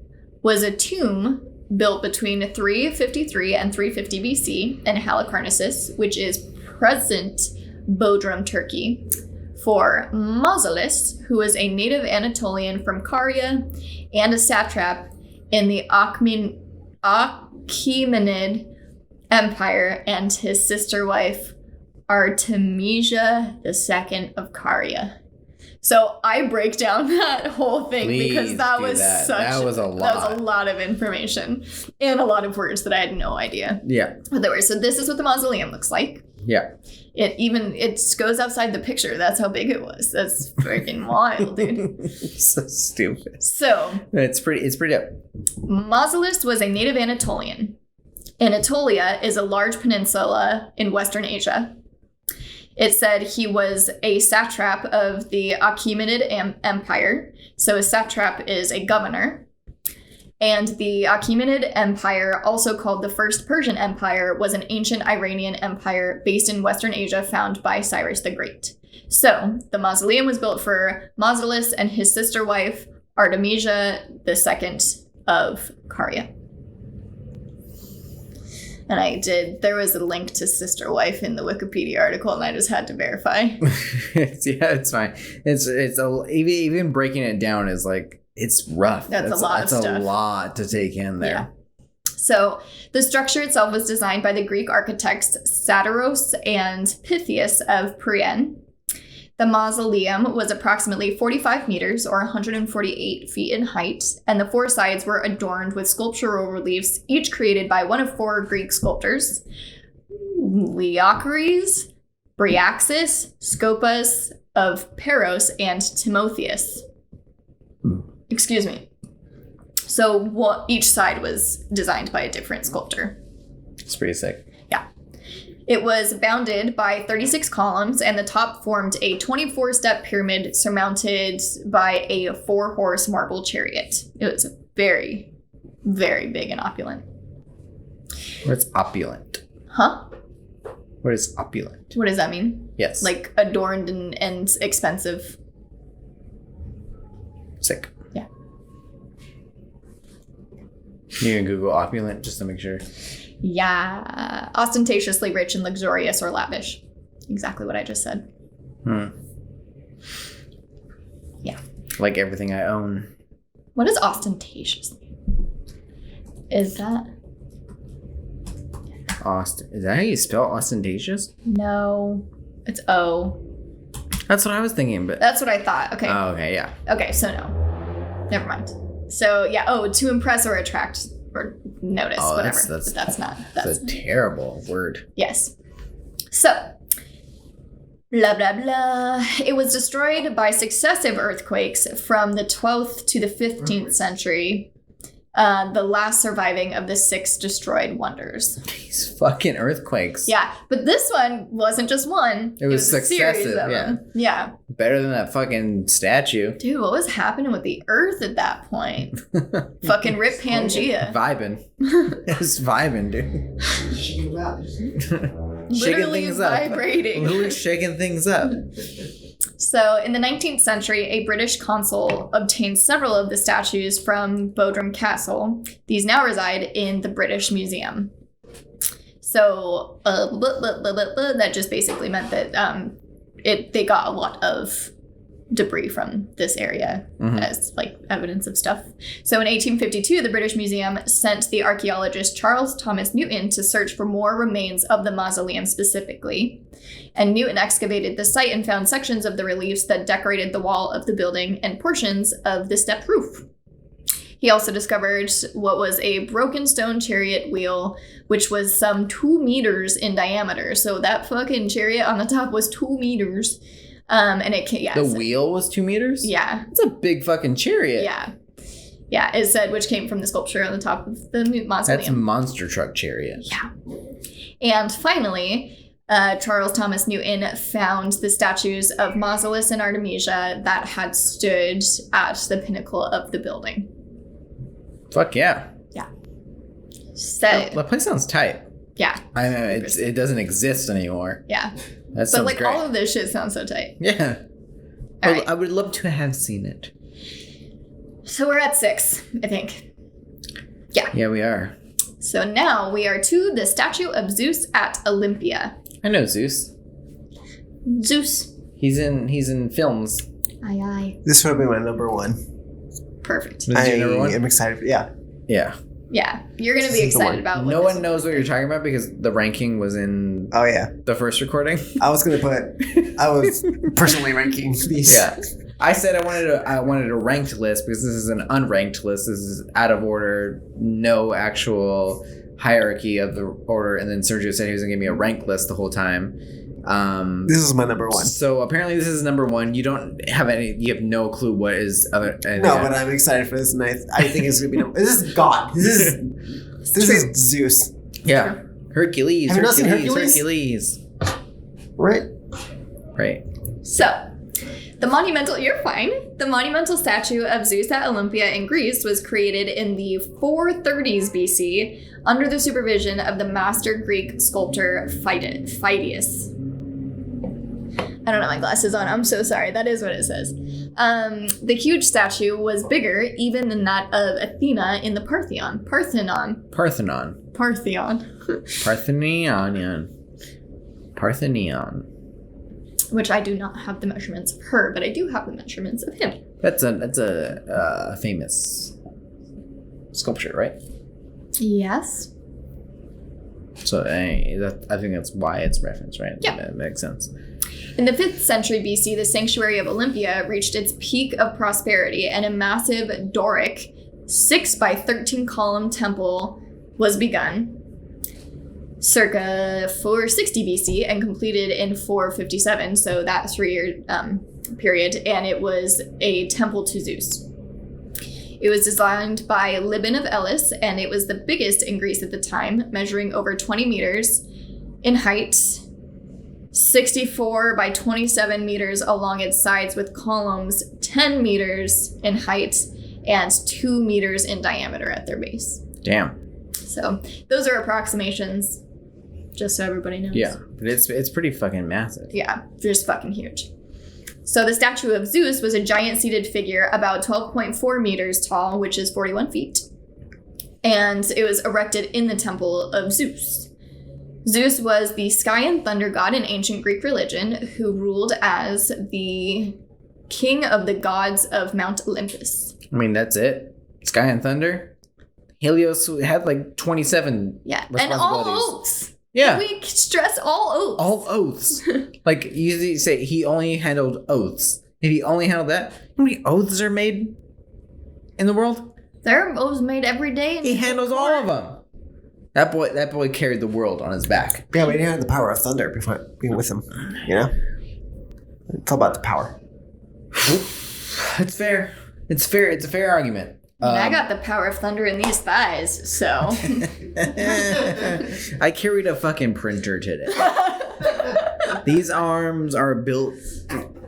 was a tomb built between 353 and 350 BC in Halicarnassus, which is present Bodrum, Turkey, for Mausolus, who was a native Anatolian from Caria and a satrap in the Achaemenid Empire, and his sister wife Artemisia II of Caria. So I break down that whole thing because that was a lot of information and a lot of words that I had no idea. Yeah. What they were. So this is what the mausoleum looks like. Yeah. It goes outside the picture. That's how big it was. That's freaking wild, dude. So stupid. So It's pretty up. Mausolus was a native Anatolian. Anatolia is a large peninsula in Western Asia. It said he was a satrap of the Achaemenid Empire. So a satrap is a governor. And the Achaemenid Empire, also called the First Persian Empire, was an ancient Iranian empire based in Western Asia found by Cyrus the Great. So the mausoleum was built for Mausolus and his sister wife, Artemisia II of Caria. And there was a link to sister wife in the Wikipedia article, and I just had to verify. It's fine. Even breaking it down is like, it's rough. That's a lot of stuff. That's a lot to take in there. Yeah. So the structure itself was designed by the Greek architects Satyros and Pythias of Priene. The mausoleum was approximately 45 meters or 148 feet in height, and the four sides were adorned with sculptural reliefs, each created by one of four Greek sculptors: Leochares, Bryaxis, Scopas of Paros, and Timotheus. Excuse me. So each side was designed by a different sculptor. It's pretty sick. Yeah. It was bounded by 36 columns, and the top formed a 24-step pyramid surmounted by a 4-horse marble chariot. It was very, very big and opulent. What's opulent? Huh? What is opulent? What does that mean? Yes. Like adorned and expensive. Sick. Yeah. You can Google opulent just to make sure. Yeah. Ostentatiously rich and luxurious or lavish. Exactly what I just said. Yeah. Like everything I own. What is ostentatiously? Is that? Is that how you spell ostentatious? No. It's O. That's what I was thinking, but... That's what I thought. Okay. Oh, okay, yeah. Okay, so no. Never mind. So, yeah. Oh, to impress or attract or notice, whatever. That's not. That's a terrible word. Yes. So, blah, blah, blah. It was destroyed by successive earthquakes from the 12th to the 15th century. The last surviving of the 6 destroyed wonders. These fucking earthquakes. Yeah, but this one wasn't just one. It was successive, a series of yeah. them. Yeah. Better than that fucking statue. Dude, what was happening with the earth at that point? Fucking rip Pangea. Vibing. It was vibing, dude. Literally vibrating. Literally shaking things up. So, in the 19th century, a British consul obtained several of the statues from Bodrum Castle. These now reside in the British Museum. So, that just basically meant that they got a lot of debris from this area as like evidence of stuff. So in 1852, the British Museum sent the archaeologist Charles Thomas Newton to search for more remains of the mausoleum specifically. And Newton excavated the site and found sections of the reliefs that decorated the wall of the building and portions of the stepped roof. He also discovered what was a broken stone chariot wheel, which was some 2 meters in diameter. So that fucking chariot on the top was 2 meters. And it can, the wheel was 2 meters? Yeah. It's a big fucking chariot. Yeah. Yeah, it said, which came from the sculpture on the top of the mausoleum. That's a monster truck chariot. Yeah. And finally, Charles Thomas Newton found the statues of Mausolus and Artemisia that had stood at the pinnacle of the building. Fuck yeah. Yeah. So that place sounds tight. Yeah. I know, it doesn't exist anymore. Yeah. That sounds but great. All of this shit sounds so tight. Yeah. All right. I would love to have seen it. So we're at 6, I think. Yeah. Yeah, we are. So now we are to the statue of Zeus at Olympia. I know Zeus. Zeus. He's in films. Aye, aye. This would be my number 1. Perfect. This is your number 1? I'm excited. Yeah. Yeah. Yeah, you're going to be excited about what no one knows what you're talking about because the ranking was in the first recording. I was personally ranking these. Yeah. I said I wanted a ranked list because this is an unranked list. This is out of order, no actual hierarchy of the order, and then Sergio said he was gonna give me a rank list the whole time. This is my number one. So apparently this is number one. You have no clue what is other. No, but I'm excited for this, and I think it's gonna be this is God. This is Zeus. Yeah, Hercules. Have you not seen Hercules? Hercules. Right. So, the monumental statue of Zeus at Olympia in Greece was created in the 430s BC under the supervision of the master Greek sculptor Phidias. I don't have my glasses on. I'm so sorry. That is what it says. The huge statue was bigger even than that of Athena in the Parthenon. Parthenion. Which I do not have the measurements of her, but I do have the measurements of him. That's a famous sculpture, right? Yes. So I think that's why it's referenced, right? Yeah. That makes sense. In the 5th century BC, the sanctuary of Olympia reached its peak of prosperity, and a massive Doric 6 by 13 column temple was begun circa 460 BC and completed in 457, so that 3-year period, and it was a temple to Zeus. It was designed by Libin of Elis, and it was the biggest in Greece at the time, measuring over 20 meters in height, 64 by 27 meters along its sides, with columns 10 meters in height and 2 meters in diameter at their base. Damn. So those are approximations, just so everybody knows. Yeah, but it's pretty fucking massive. Yeah, just fucking huge. So the statue of Zeus was a giant seated figure about 12.4 meters tall, which is 41 feet. And it was erected in the temple of Zeus. Zeus was the sky and thunder god in ancient Greek religion, who ruled as the king of the gods of Mount Olympus. I mean, that's it? Sky and thunder? Helios had like 27 and all oaths. Yeah. We stress all oaths. All oaths. Like, you say he only handled oaths. If he only handled that, how many oaths are made in the world? There are oaths made every day. He handles all of them. That boy carried the world on his back. Yeah, we didn't have the power of thunder before being with him. You know? It's all about the power. It's fair. It's a fair argument. I got the power of thunder in these thighs, so. I carried a fucking printer today. These arms are built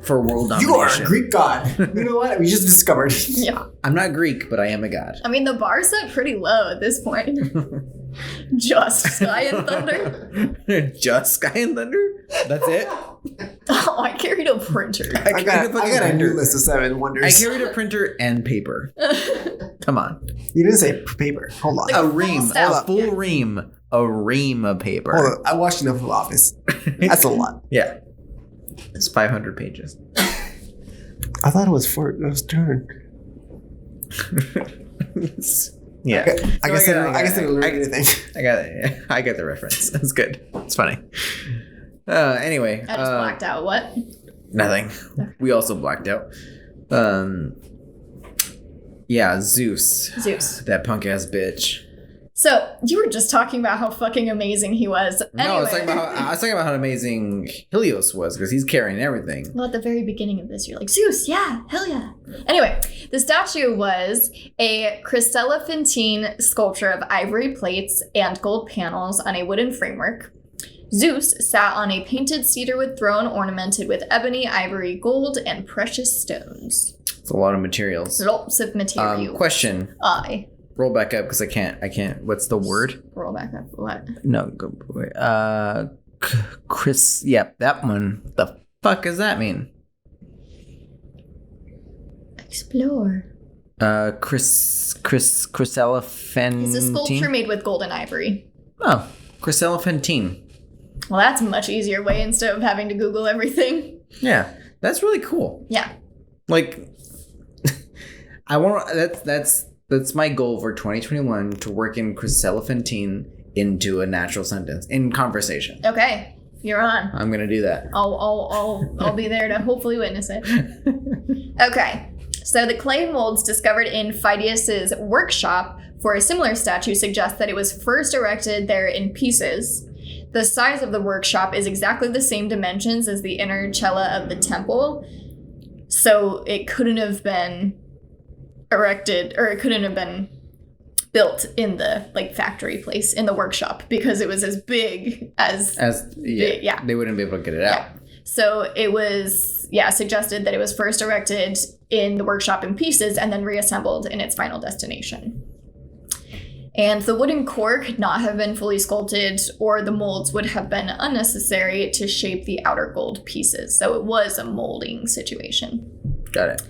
for world domination. You are a Greek god. You know what? We just discovered. Yeah. I'm not Greek, but I am a god. I mean, the bar's set pretty low at this point. Just Sky and Thunder? Just Sky and Thunder? That's it? Oh, I carried a printer. I got a new list of 7 wonders. I carried a printer and paper. Come on. You didn't say paper. Hold on. Like a ream. A full yeah. ream. A ream of paper. Hold on. I watched enough of Office. That's a lot. Yeah. It's 500 pages. I thought it was 200. Yeah. I guess I didn't learn anything. I got the reference. That's good. It's funny. Anyway. I just blacked out. What? Nothing. We also blacked out. Yeah, Zeus. That punk ass bitch. So, you were just talking about how fucking amazing he was. No, anyway. I was talking about how amazing Helios was, because he's carrying everything. Well, at the very beginning of this, you're like, Zeus, yeah, hell yeah. Anyway, the statue was a chryselephantine sculpture of ivory plates and gold panels on a wooden framework. Zeus sat on a painted cedarwood throne ornamented with ebony, ivory, gold, and precious stones. It's a lot of materials. Lots of material. Question. Roll back up, because I can't. What's the word? Roll back up. What? No, go. Chris. Yep, that one. The fuck does that mean? Explore. Chryselephantine. It's a sculpture made with gold and ivory. Oh, chryselephantine. Well, that's a much easier way instead of having to Google everything. Yeah, that's really cool. Yeah. Like, I want. That's my goal for 2021, to work in chryselephantine into a natural sentence in conversation. Okay, you're on. I'm gonna do that. I'll be there to hopefully witness it. Okay, so the clay molds discovered in Phidias's workshop for a similar statue suggests that it was first erected there in pieces. The size of the workshop is exactly the same dimensions as the inner cella of the temple, so it couldn't have been erected, or it couldn't have been built in the factory place in the workshop, because it was as big as they wouldn't be able to get it out. So it was suggested that it was first erected in the workshop in pieces and then reassembled in its final destination. And the wooden core could not have been fully sculpted, or the molds would have been unnecessary to shape the outer gold pieces. So it was a molding situation. Got it.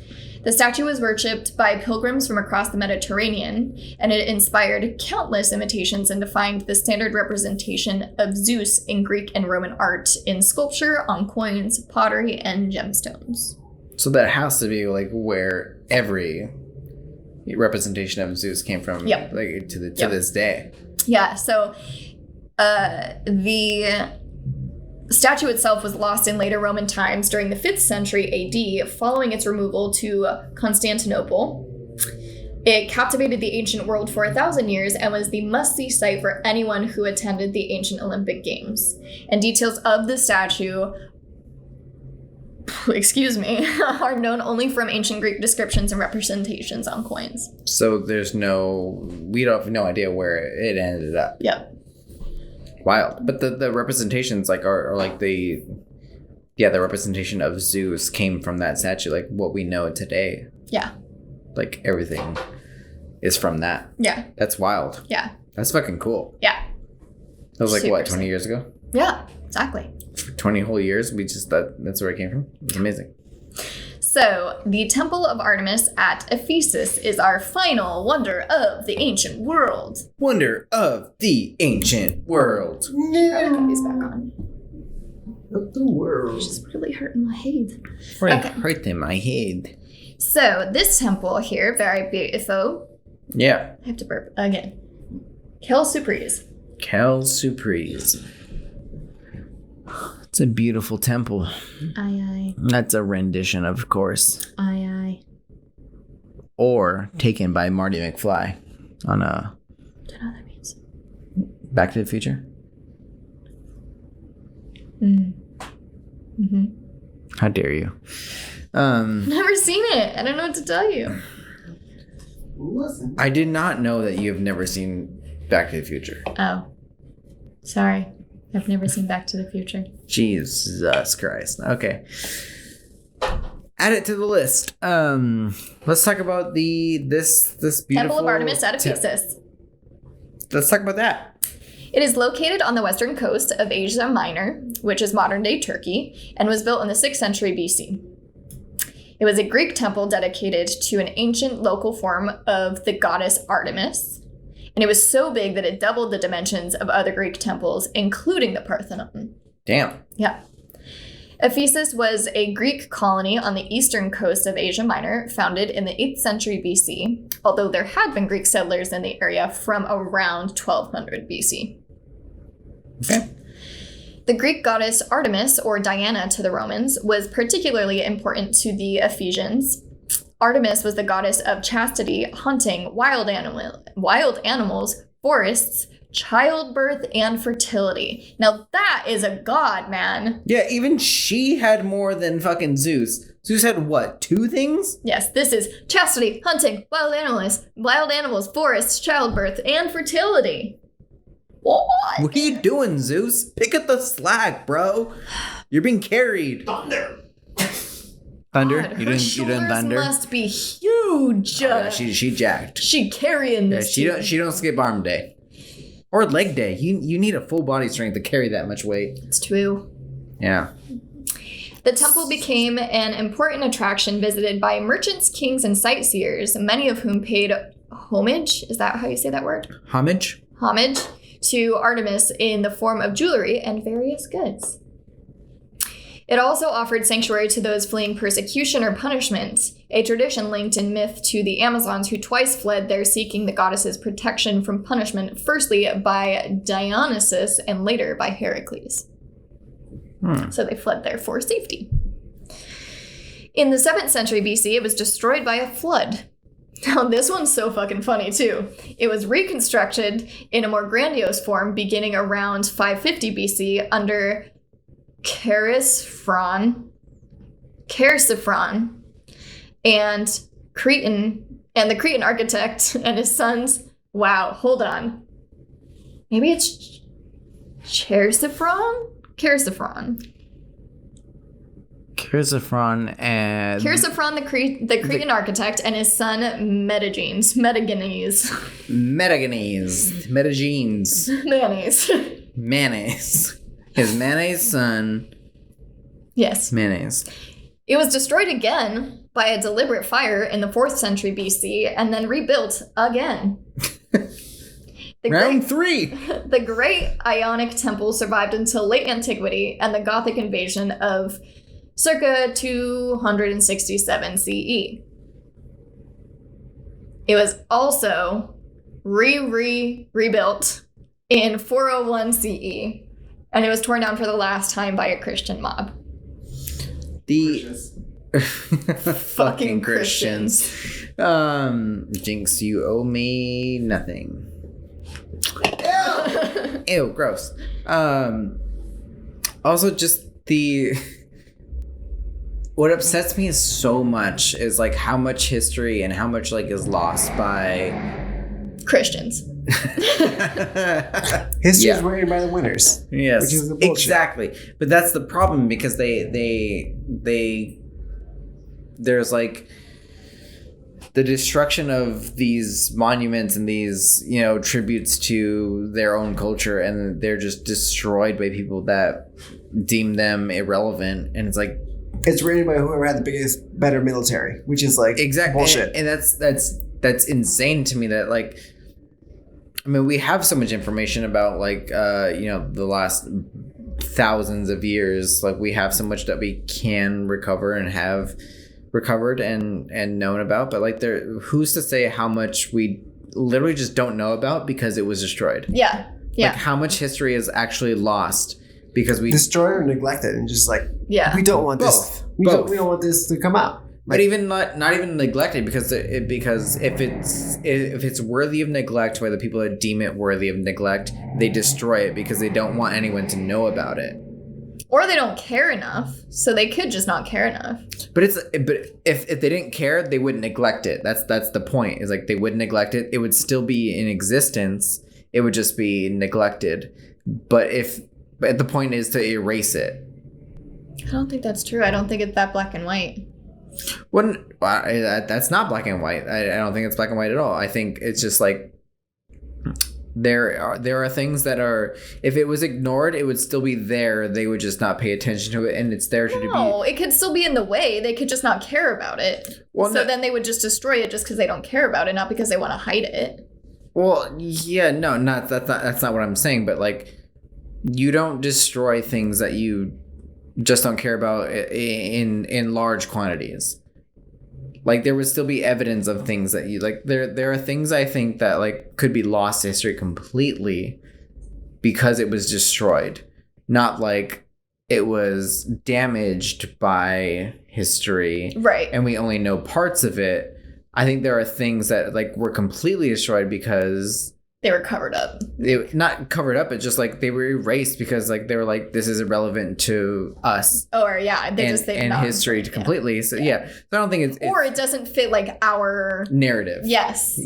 The statue was worshipped by pilgrims from across the Mediterranean, and it inspired countless imitations and defined the standard representation of Zeus in Greek and Roman art in sculpture, on coins, pottery, and gemstones. So that has to be like where every representation of Zeus came from, Yep. like to this day. Yeah, so the statue itself was lost in later Roman times during the 5th century AD, following its removal to Constantinople. It captivated the ancient world for 1,000 years and was the must-see site for anyone who attended the ancient Olympic Games. And details of the statue, are known only from ancient Greek descriptions and representations on coins. So we don't have no idea where it ended up. Yep. Wild. But the representations are like the representation of Zeus came from that statue, like what we know today. Yeah. Like everything is from that. Yeah. That's wild. Yeah. That's fucking cool. Yeah. That was like, Super what, 20 years ago? Yeah, exactly. For 20 whole years, that's where it came from? It's amazing. So, the Temple of Artemis at Ephesus is our final wonder of the ancient world. Wonder of the ancient world. No. He's back on. Of the world. It's just really hurting my head. Hurting my head. So, this temple here, very beautiful. Yeah. I have to burp again. Kel Surprise. Kel Surprise. It's a beautiful temple. Aye, That's a rendition, of course. aye. Or taken by Marty McFly on I don't know what that means. Back to the Future. Mm-hmm. How dare you? Never seen it. I don't know what to tell you. Listen. I did not know that you have never seen Back to the Future. Oh. Sorry. I've never seen Back to the Future. Jesus Christ. Okay. Add it to the list. Let's talk about this beautiful Temple of Artemis at Ephesus. Let's talk about that. It is located on the western coast of Asia Minor, which is modern-day Turkey, and was built in the 6th century BC. It was a Greek temple dedicated to an ancient local form of the goddess Artemis, and it was so big that it doubled the dimensions of other Greek temples, including the Parthenon. Damn. Yeah. Ephesus was a Greek colony on the eastern coast of Asia Minor, founded in the 8th century BC, although there had been Greek settlers in the area from around 1200 BC. Okay. The Greek goddess Artemis, or Diana to the Romans, was particularly important to the Ephesians. Artemis was the goddess of chastity, hunting, wild animals, forests, childbirth, and fertility. Now that is a god, man. Yeah, even she had more than fucking Zeus. Zeus had what, 2 things? Yes, this is chastity, hunting, wild animals, forests, childbirth, and fertility. What are you doing, Zeus? Pick up the slack, bro. You're being carried. Thunder. Thunder? God, You her doing thunder? must be huge. Oh, yeah, she jacked. She carrying Yeah, this. she don't skip arm day. Or leg day. You need a full body strength to carry that much weight. It's true. Yeah. The temple became an important attraction visited by merchants, kings, and sightseers, many of whom paid homage. Is that how you say that word? Homage? Homage to Artemis in the form of jewelry and various goods. It also offered sanctuary to those fleeing persecution or punishment, a tradition linked in myth to the Amazons who twice fled there seeking the goddess's protection from punishment, firstly by Dionysus and later by Heracles. So they fled there for safety. In the 7th century BC, it was destroyed by a flood. Now, this one's so fucking funny, too. It was reconstructed in a more grandiose form beginning around 550 BC under Chersiphron and the Cretan architect and his sons. Wow, hold on. Maybe it's Chersiphron? Chersiphron, the Cretan architect, and his son Metagenes. Mayonnaise. His mayonnaise son. Yes. Mayonnaise. It was destroyed again by a deliberate fire in the 4th century BC and then rebuilt again. Round 3. The Great Ionic Temple survived until late antiquity and the Gothic invasion of circa 267 CE. It was also rebuilt in 401 CE, and it was torn down for the last time by a Christian mob. The fucking Christians. Jinx, you owe me nothing. Ew, gross. Also, just what upsets me so much is like how much history and how much like is lost by Christians. History is written by the winners. Yes, which is the bullshit. exactly. But that's the problem because they there's like the destruction of these monuments and these, you know, tributes to their own culture, and they're just destroyed by people that deem them irrelevant. And it's like, it's written by whoever had the biggest, better military, which is like exactly bullshit. And that's insane to me. That like, I mean, we have so much information about like you know, the last thousands of years. Like, we have so much that we can recover and have recovered and known about, but like, who's to say how much we literally just don't know about because it was destroyed? Yeah. Like, how much history is actually lost because we destroyed or neglected, and just like, we don't want this. We don't want this to come out. But even not even neglected, because if it's worthy of neglect by the people that deem it worthy of neglect, they destroy it because they don't want anyone to know about it. Or they don't care enough, so they could just not care enough. But if they didn't care, they wouldn't neglect it. That's the point. Is like, they wouldn't neglect it. It would still be in existence. It would just be neglected. But the point is to erase it. I don't think that's true. I don't think it's that black and white. That's not black and white. I don't think it's black and white at all. I think it's just like, there are things that are, if it was ignored, it would still be there. They would just not pay attention to it, and it's there to be. No, it could still be in the way. They could just not care about it. Well, so then they would just destroy it just because they don't care about it, not because they want to hide it. Well, yeah, no, that's not what I'm saying. But like, you don't destroy things that you just don't care about in large quantities. Like, there would still be evidence of things that you like. There are things I think that like could be lost to history completely because it was destroyed, not like it was damaged by history, right? And we only know parts of it. I think there are things that like were completely destroyed because they were covered up. They not covered up, it's just like they were erased because like they were like, this is irrelevant to us. Or yeah, they and history completely. So yeah. So I don't think it's or it doesn't fit like our narrative. Yes.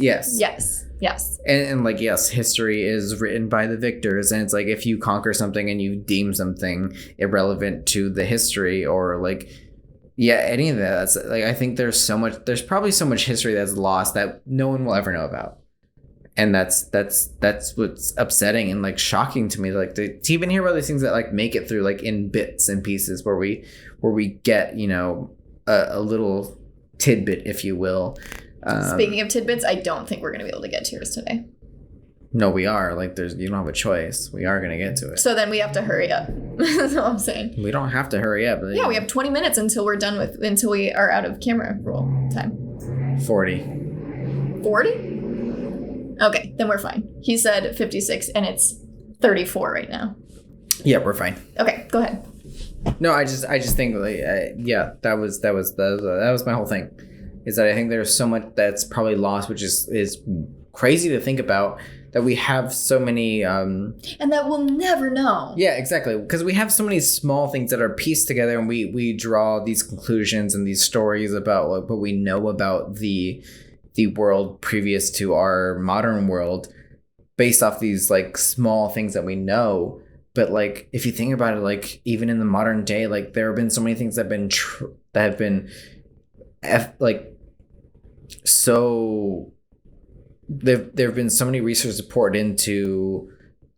And like, yes, history is written by the victors, and it's like, if you conquer something and you deem something irrelevant to the history, or like, yeah, any of that, that's like, I think there's probably so much history that's lost that no one will ever know about. And that's what's upsetting and like shocking to me, like to even hear about these things that like make it through like in bits and pieces where we get, you know, a little tidbit, if you will. Speaking of tidbits, I don't think we're gonna be able to get to yours today. No, we are. Like, you don't have a choice. We are gonna get to it. So then we have to hurry up. That's all I'm saying. We don't have to hurry up. Yeah, we have 20 minutes until we are out of camera roll time. 40. 40? Okay, then we're fine. He said 56, and it's 34 right now. Yeah, we're fine. Okay, go ahead. No, I just think like, yeah, that was my whole thing. is that I think there's so much that's probably lost, which is crazy to think about, that we have so many and that we'll never know. Yeah, exactly, because we have so many small things that are pieced together, and we draw these conclusions and these stories about like what we know about the world previous to our modern world based off these like small things that we know. But like if you think about it, like even in the modern day, like there have been so many things that have been like so there have been so many resources poured into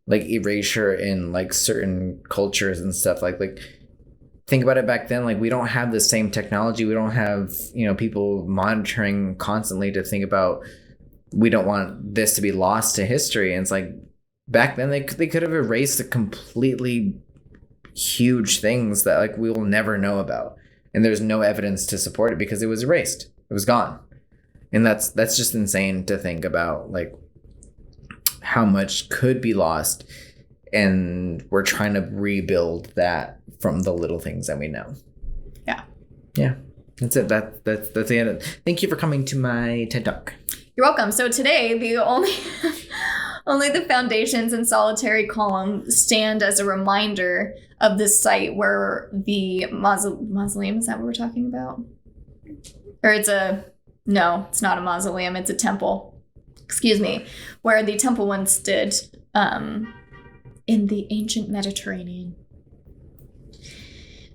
like erasure in like certain cultures and stuff. Like think about it back then, like we don't have the same technology. We don't have, you know, people monitoring constantly to think about, we don't want this to be lost to history. And it's like back then they could have erased the completely huge things that like we will never know about. And there's no evidence to support it because it was erased. It was gone. And that's just insane to think about, like how much could be lost. And we're trying to rebuild that from the little things that we know. Yeah. That's it. That's the end. Thank you for coming to my TED Talk. You're welcome. So today, the only the foundations and solitary column stand as a reminder of this site where the mausoleum, is that what we're talking about? Or no, it's not a mausoleum, it's a temple. Excuse me. Where the temple once stood in the ancient Mediterranean.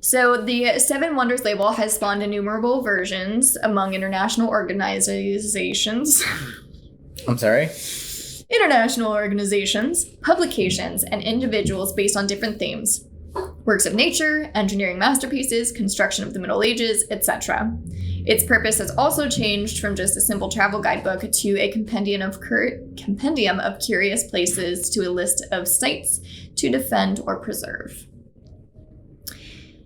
So the Seven Wonders label has spawned innumerable versions among international organizations. I'm sorry? International organizations, publications, and individuals based on different themes. Works of nature, engineering masterpieces, construction of the Middle Ages, etc. Its purpose has also changed from just a simple travel guidebook to a compendium of curious places to a list of sites to defend or preserve.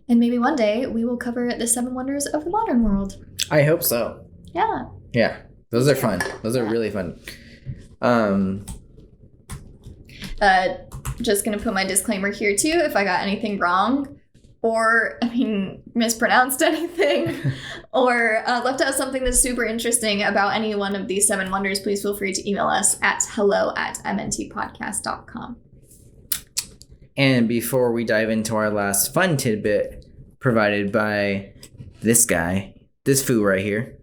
And maybe one day we will cover the Seven Wonders of the modern world. I hope so. Yeah. Yeah. Those are fun. Those are really fun. Just gonna put my disclaimer here too. If I got anything wrong, or mispronounced anything, or left out something that's super interesting about any one of these seven wonders, please feel free to email us at hello@mntpodcast.com. And before we dive into our last fun tidbit provided by this guy, this foo right here,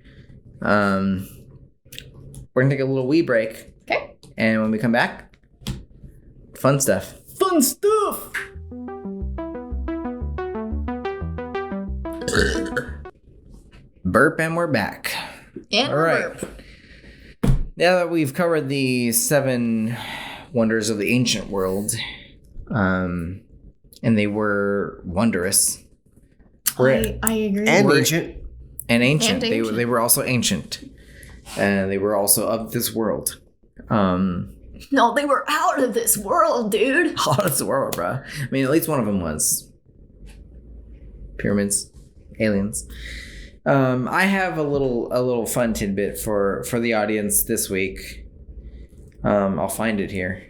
we're gonna take a little wee break. Okay. And when we come back, fun stuff. Fun stuff! Burp, and we're back. And all right. burp. Now that we've covered the seven wonders of the ancient world, and they were wondrous. I agree. And ancient. And ancient. And ancient. They were also ancient. And they were also of this world. No, they were out of this world, dude. Out of this world, bro. I mean, at least one of them was. Pyramids. Aliens. I have a little fun tidbit for the audience this week. I'll find it here.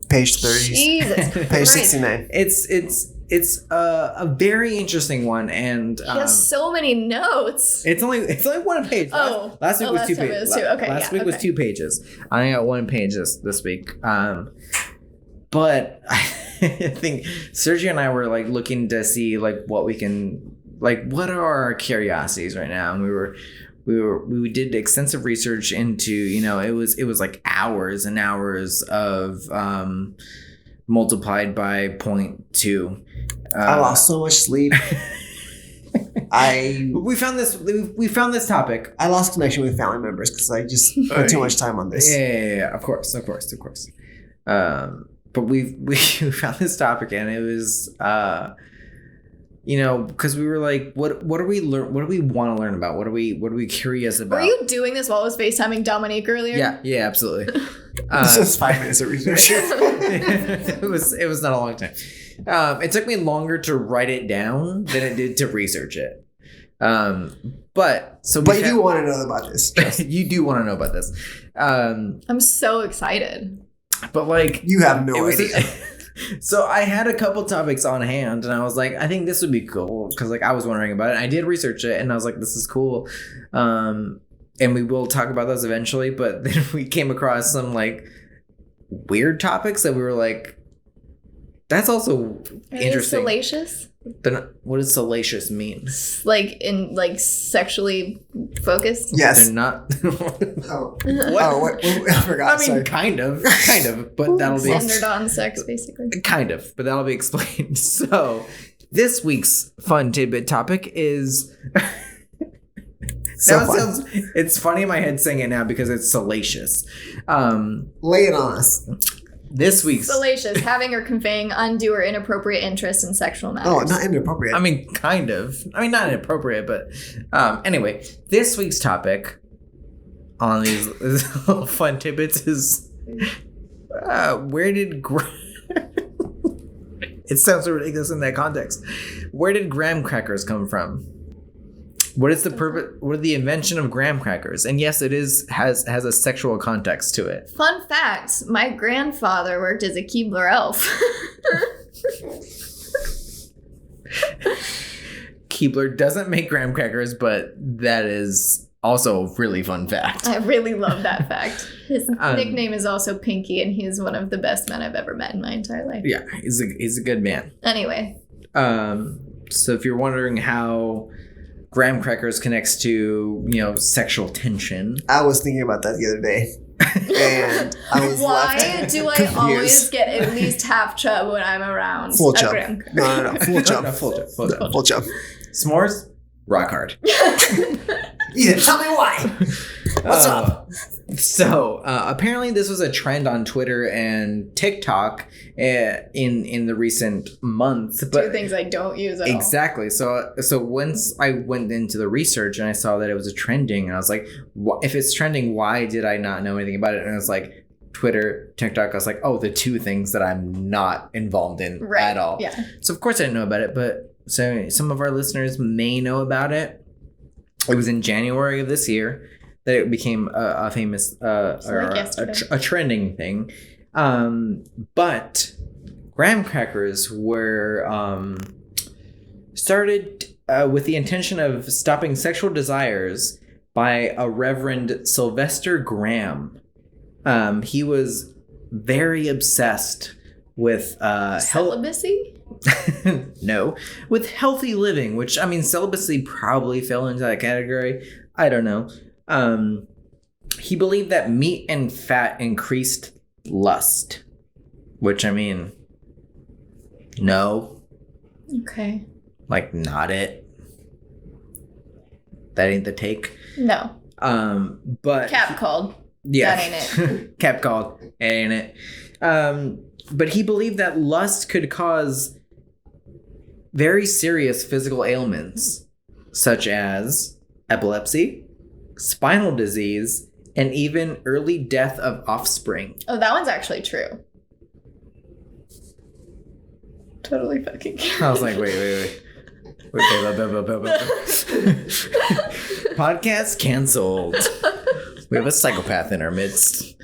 Page 30. Jesus Page Christ. 69. It's a very interesting one, and He has so many notes. it's only one page. Last week was 2 time it pages. was two. Okay, last yeah, week was okay. 2 pages. I got 1 page this week. But I think Sergio and I were like looking to see like what we can, like what are our curiosities right now, and we did extensive research into, you know, it was like hours and hours of multiplied by 0.2. I lost so much sleep. We found this topic. I lost connection with family members because I just spent too much time on this. Yeah, of course. But we found this topic, and it was you know, because we were like, what do we want to learn about? What are we curious about? Were you doing this while I was FaceTiming Dominique earlier? Yeah, absolutely. This is 5 minutes of research. it was not a long time. It took me longer to write it down than it did to research it. But you do want to know about this. You do want to know about this. I'm so excited. But like, You have no idea. So I had a couple topics on hand, and I was like, I think this would be cool because like I was wondering about it. I did research it, and I was like, this is cool. And we will talk about those eventually. But then we came across some like weird topics that we were like, that's also interesting. Salacious? What does salacious mean? Like in like sexually focused? Yes. They're not. Oh. What? Oh, what? I forgot. I mean, Sorry. kind of, but that'll be Centered on sex, basically. kind of, but that'll be explained. So, this week's fun tidbit topic is. So Now fun. it sounds, it's funny in my head saying it now because it's salacious. Lay it on us. This week's. Salacious, having or conveying undue or inappropriate interest in sexual matters. Oh, not inappropriate. I mean, kind of. I mean, not inappropriate, but anyway, this week's topic on these little fun tidbits is where did it sounds so ridiculous in that context. Where did graham crackers come from? What is the purpose? What is the invention of graham crackers? And yes, it has a sexual context to it. Fun fact, my grandfather worked as a Keebler elf. Keebler doesn't make graham crackers, but that is also a really fun fact. I really love that fact. His nickname is also Pinky, and he's one of the best men I've ever met in my entire life. Yeah, he's a good man. Anyway. So if you're wondering how graham crackers connects to, sexual tension. I was thinking about that the other day. And I was Why do I confused. always get at least half chub when I'm around? Full a chub. graham cracker? No. Full chub. No, full chub. Full chub. S'mores, rock hard. Ethan, tell me why. What's up? So apparently this was a trend on Twitter and TikTok in the recent months. But Two things I don't use at all. exactly. So once I went into the research and I saw that it was a trending, and I was like, if it's trending, why did I not know anything about it? And I was like, Twitter, TikTok, I was like, oh, the two things that I'm not involved in at all. Yeah. So of course I didn't know about it, but so some of our listeners may know about it. It was in January of this year that it became a famous a trending thing. But graham crackers were started with the intention of stopping sexual desires by a Reverend Sylvester Graham. He was very obsessed with celibacy? No, with healthy living, which, I mean, celibacy probably fell into that category. I don't know. He believed that meat and fat increased lust, which, I mean, no. Okay. Like, not it. That ain't the take. No. But Cap called. yeah, That ain't it. Cap called. It ain't it. But he believed that lust could cause very serious physical ailments, such as epilepsy, spinal disease, and even early death of offspring. Oh, that one's actually true. Totally fucking. I was like, wait. Podcast canceled. We have a psychopath in our midst.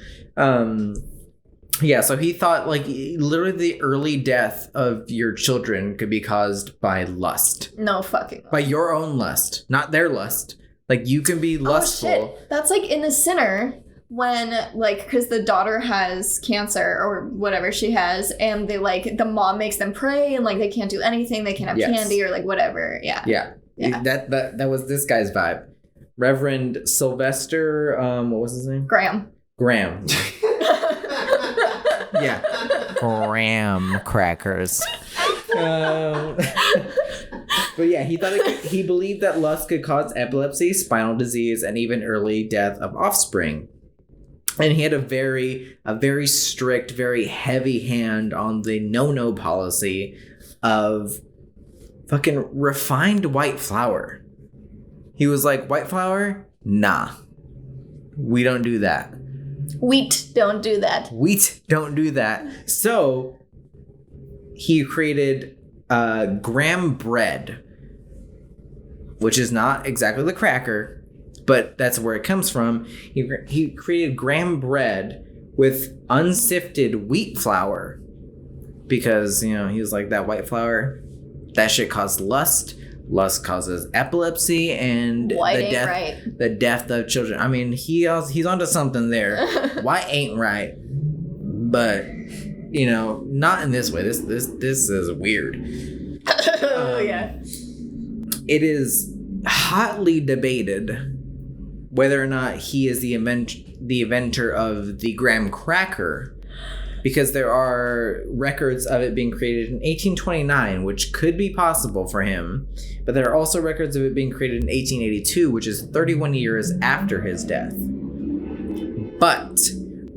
Yeah, so he thought, like, literally the early death of your children could be caused by lust. No fucking. By your own lust, not their lust. Like, you can be lustful. Oh, shit. That's like in The Sinner when, like, because the daughter has cancer or whatever she has, and they, like, the mom makes them pray, and, like, they can't do anything. They can't have candy or, like, whatever. Yeah. Yeah. That was this guy's vibe. Reverend Sylvester, what was his name? Graham. Yeah. Graham crackers. But yeah, he believed that lust could cause epilepsy, spinal disease, and even early death of offspring. And he had a very strict, very heavy hand on the no policy of fucking refined white flour. He was like, white flour? Nah. We don't do that. Wheat, don't do that. So he created graham bread, which is not exactly the cracker, but that's where it comes from. He created graham bread with unsifted wheat flour because, you know, he was like, that white flower, that shit caused lust. Lust causes epilepsy and the death of children. I mean, he's onto something there. White ain't right, but you know, not in this way. This is weird. Yeah. It is hotly debated whether or not he is the inventor of the graham cracker, because there are records of it being created in 1829, which could be possible for him. But there are also records of it being created in 1882, which is 31 years after his death. But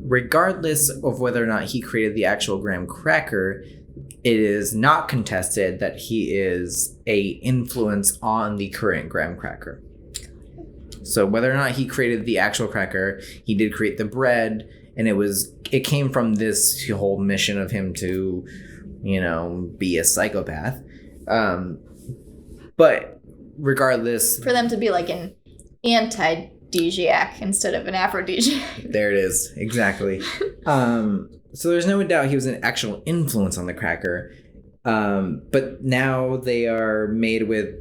regardless of whether or not he created the actual graham cracker, it is not contested that he is a influence on the current graham cracker. So whether or not he created the actual cracker, he did create the bread, and it came from this whole mission of him to, you know, be a psychopath. But regardless, for them to be like an anti-aphrodisiac instead of an aphrodisiac. There it is. Exactly. So there's no doubt he was an actual influence on the cracker. But now they are made with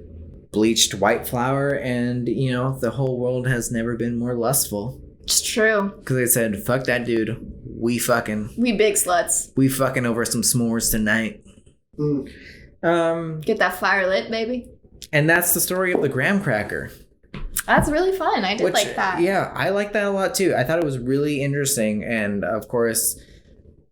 bleached white flour, and, you know, the whole world has never been more lustful. It's true. Because they said, fuck that dude. We big sluts. We fucking over some s'mores tonight. Get that fire lit, baby. And that's the story of the graham cracker. That's really fun. I did like that. Yeah, I like that a lot too. I thought it was really interesting. And of course,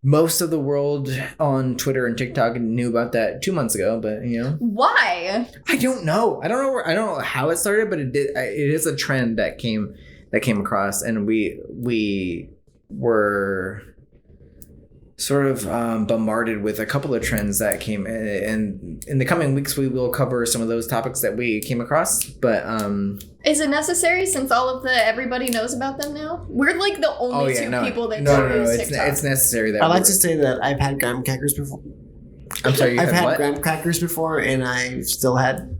most of the world on Twitter and TikTok knew about that 2 months ago, but you know. Why? I don't know. I don't know how it started, but it is a trend that came across, and we were sort of bombarded with a couple of trends that came, and in the coming weeks we will cover some of those topics that we came across. But is it necessary since all of everybody knows about them now? We're like the only people that use TikTok. It's necessary that I like to say that I've had graham crackers before. I'm sorry, I've had graham crackers before, and I've still had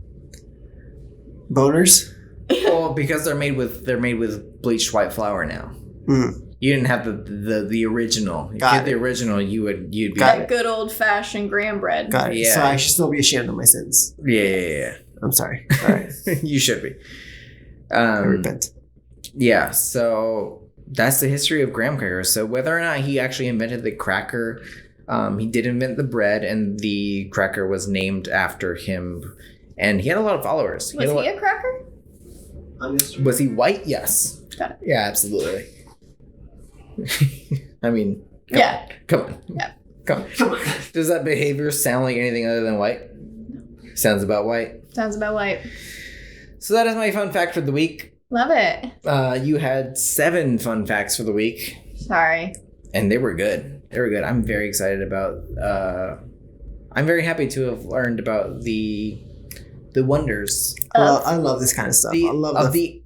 boners. Well, because they're made with bleached white flour now. Mm. You didn't have the original. If you had the original, you'd be that good old fashioned graham bread. Got it. Yeah. So I should still be ashamed of my sins. Yeah. I'm sorry. All right. You should be. I repent. Yeah. So that's the history of graham crackers. So whether or not he actually invented the cracker, he did invent the bread, and the cracker was named after him. And he had a lot of followers. Was he a cracker? Was he white? Yes. Got it. Yeah, absolutely. I mean, come on. Yeah. Come on. Does that behavior sound like anything other than white? Sounds about white. So that is my fun fact for the week. Love it. You had 7 fun facts for the week. Sorry. And they were good. I'm very excited about. I'm very happy to have learned about the wonders. I love this kind of stuff. I love the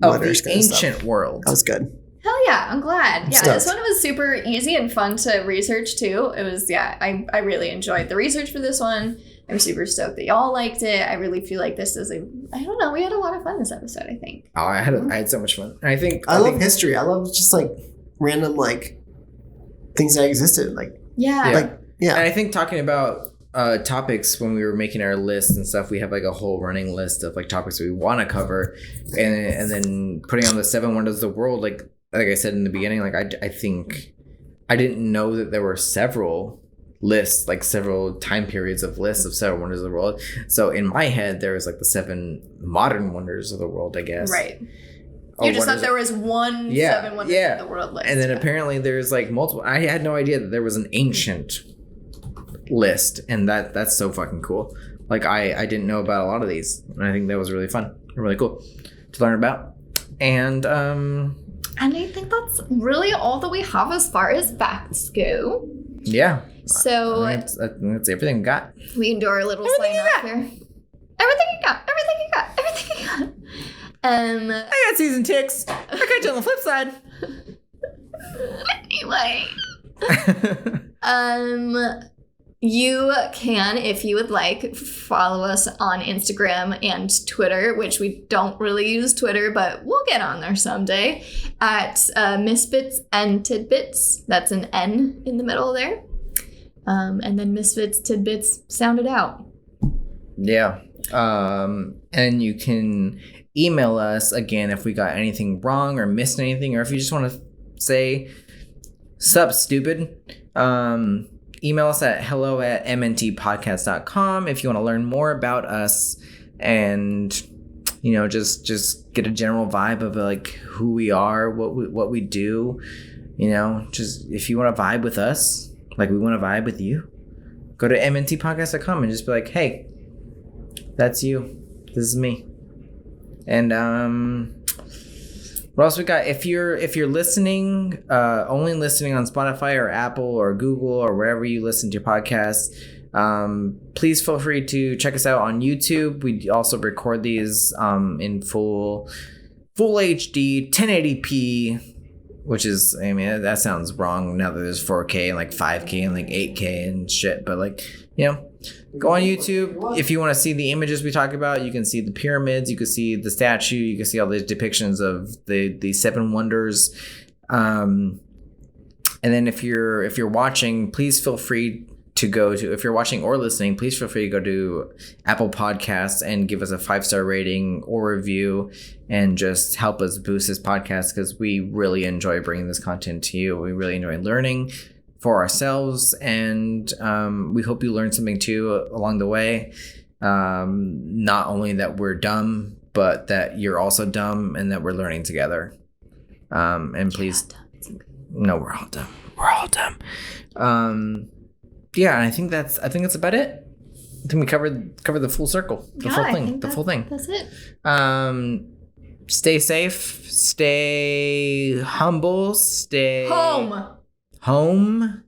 ancient world. That was good. Hell yeah, I'm glad. Yeah, this one was super easy and fun to research too. It was, I really enjoyed the research for this one. I'm super stoked that y'all liked it. I really feel like this is I don't know, we had a lot of fun this episode, I think. Oh, I had so much fun. And I love history. I love just like random like things that existed. Like And I think talking about topics, when we were making our list and stuff, we have like a whole running list of like topics that we want to cover, and then putting on the 7 wonders of the world, like I said in the beginning, like I think I didn't know that there were several lists, like several time periods of lists of 7 wonders of the world. So in my head there was like the 7 modern wonders of the world, I guess. Right. You just thought there was one 7 wonders of the world list. And then apparently there's like multiple. I had no idea that there was an ancient list, and that's so fucking cool. Like I didn't know about a lot of these, and I think that was really fun and really cool to learn about. And I think that's really all that we have as far as facts go. Yeah. So that's everything we got. We can do our little sign off here. Everything you got. I got season ticks. I got you on the flip side. Anyway. You can, if you would like, follow us on Instagram and Twitter, which we don't really use Twitter, but we'll get on there someday, at Misfits and Tidbits. That's an N in the middle there. And then Misfits, Tidbits sounded out. Yeah. And you can email us again if we got anything wrong or missed anything, or if you just want to say, sup, stupid. Email us at hello@mntpodcast.com if you want to learn more about us and, just get a general vibe of like who we are, what we do. Just if you want to vibe with us, like we want to vibe with you, go to mntpodcast.com and just be like, hey, that's you. This is me. And what else we got? If you're listening, only listening on Spotify or Apple or Google or wherever you listen to your podcasts, please feel free to check us out on YouTube. We also record these in full HD 1080p, which is, that sounds wrong now that there's 4K and like 5K and like 8K and shit, but like, go on YouTube. If you want to see the images we talk about, you can see the pyramids, you can see the statue, you can see all the depictions of the seven wonders. And then if you're watching, please feel free to go to, if you're watching or listening, please feel free to go to Apple Podcasts and give us a 5-star rating or review and just help us boost this podcast, because we really enjoy bringing this content to you. We really enjoy learning for ourselves, and we hope you learned something too along the way. Not only that we're dumb, but that you're also dumb and that we're learning together. And please, no, we're all dumb. We're all dumb. Yeah, I think that's about it. I think we covered the full circle, the full thing. That's it. Stay safe, stay humble, stay home.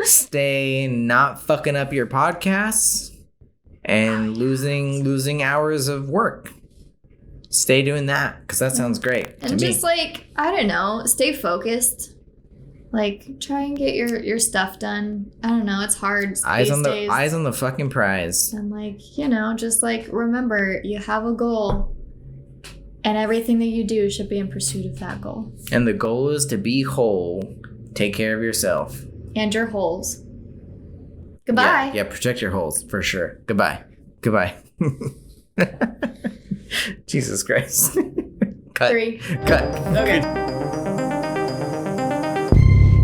Stay not fucking up your podcasts and losing hours of work. Stay doing that, because that sounds great to and me. just like, I don't know, stay focused. Like, try and get your stuff done. I don't know, it's hard eyes these days. Eyes on the fucking prize. And like, just like, remember, you have a goal, and everything that you do should be in pursuit of that goal. And the goal is to be whole. Take care of yourself. And your holes. Goodbye. Yeah, protect your holes, for sure. Goodbye. Jesus Christ. Cut. 3. Cut. Okay.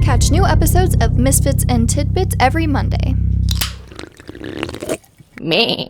Catch new episodes of Misfits and Tidbits every Monday. Me.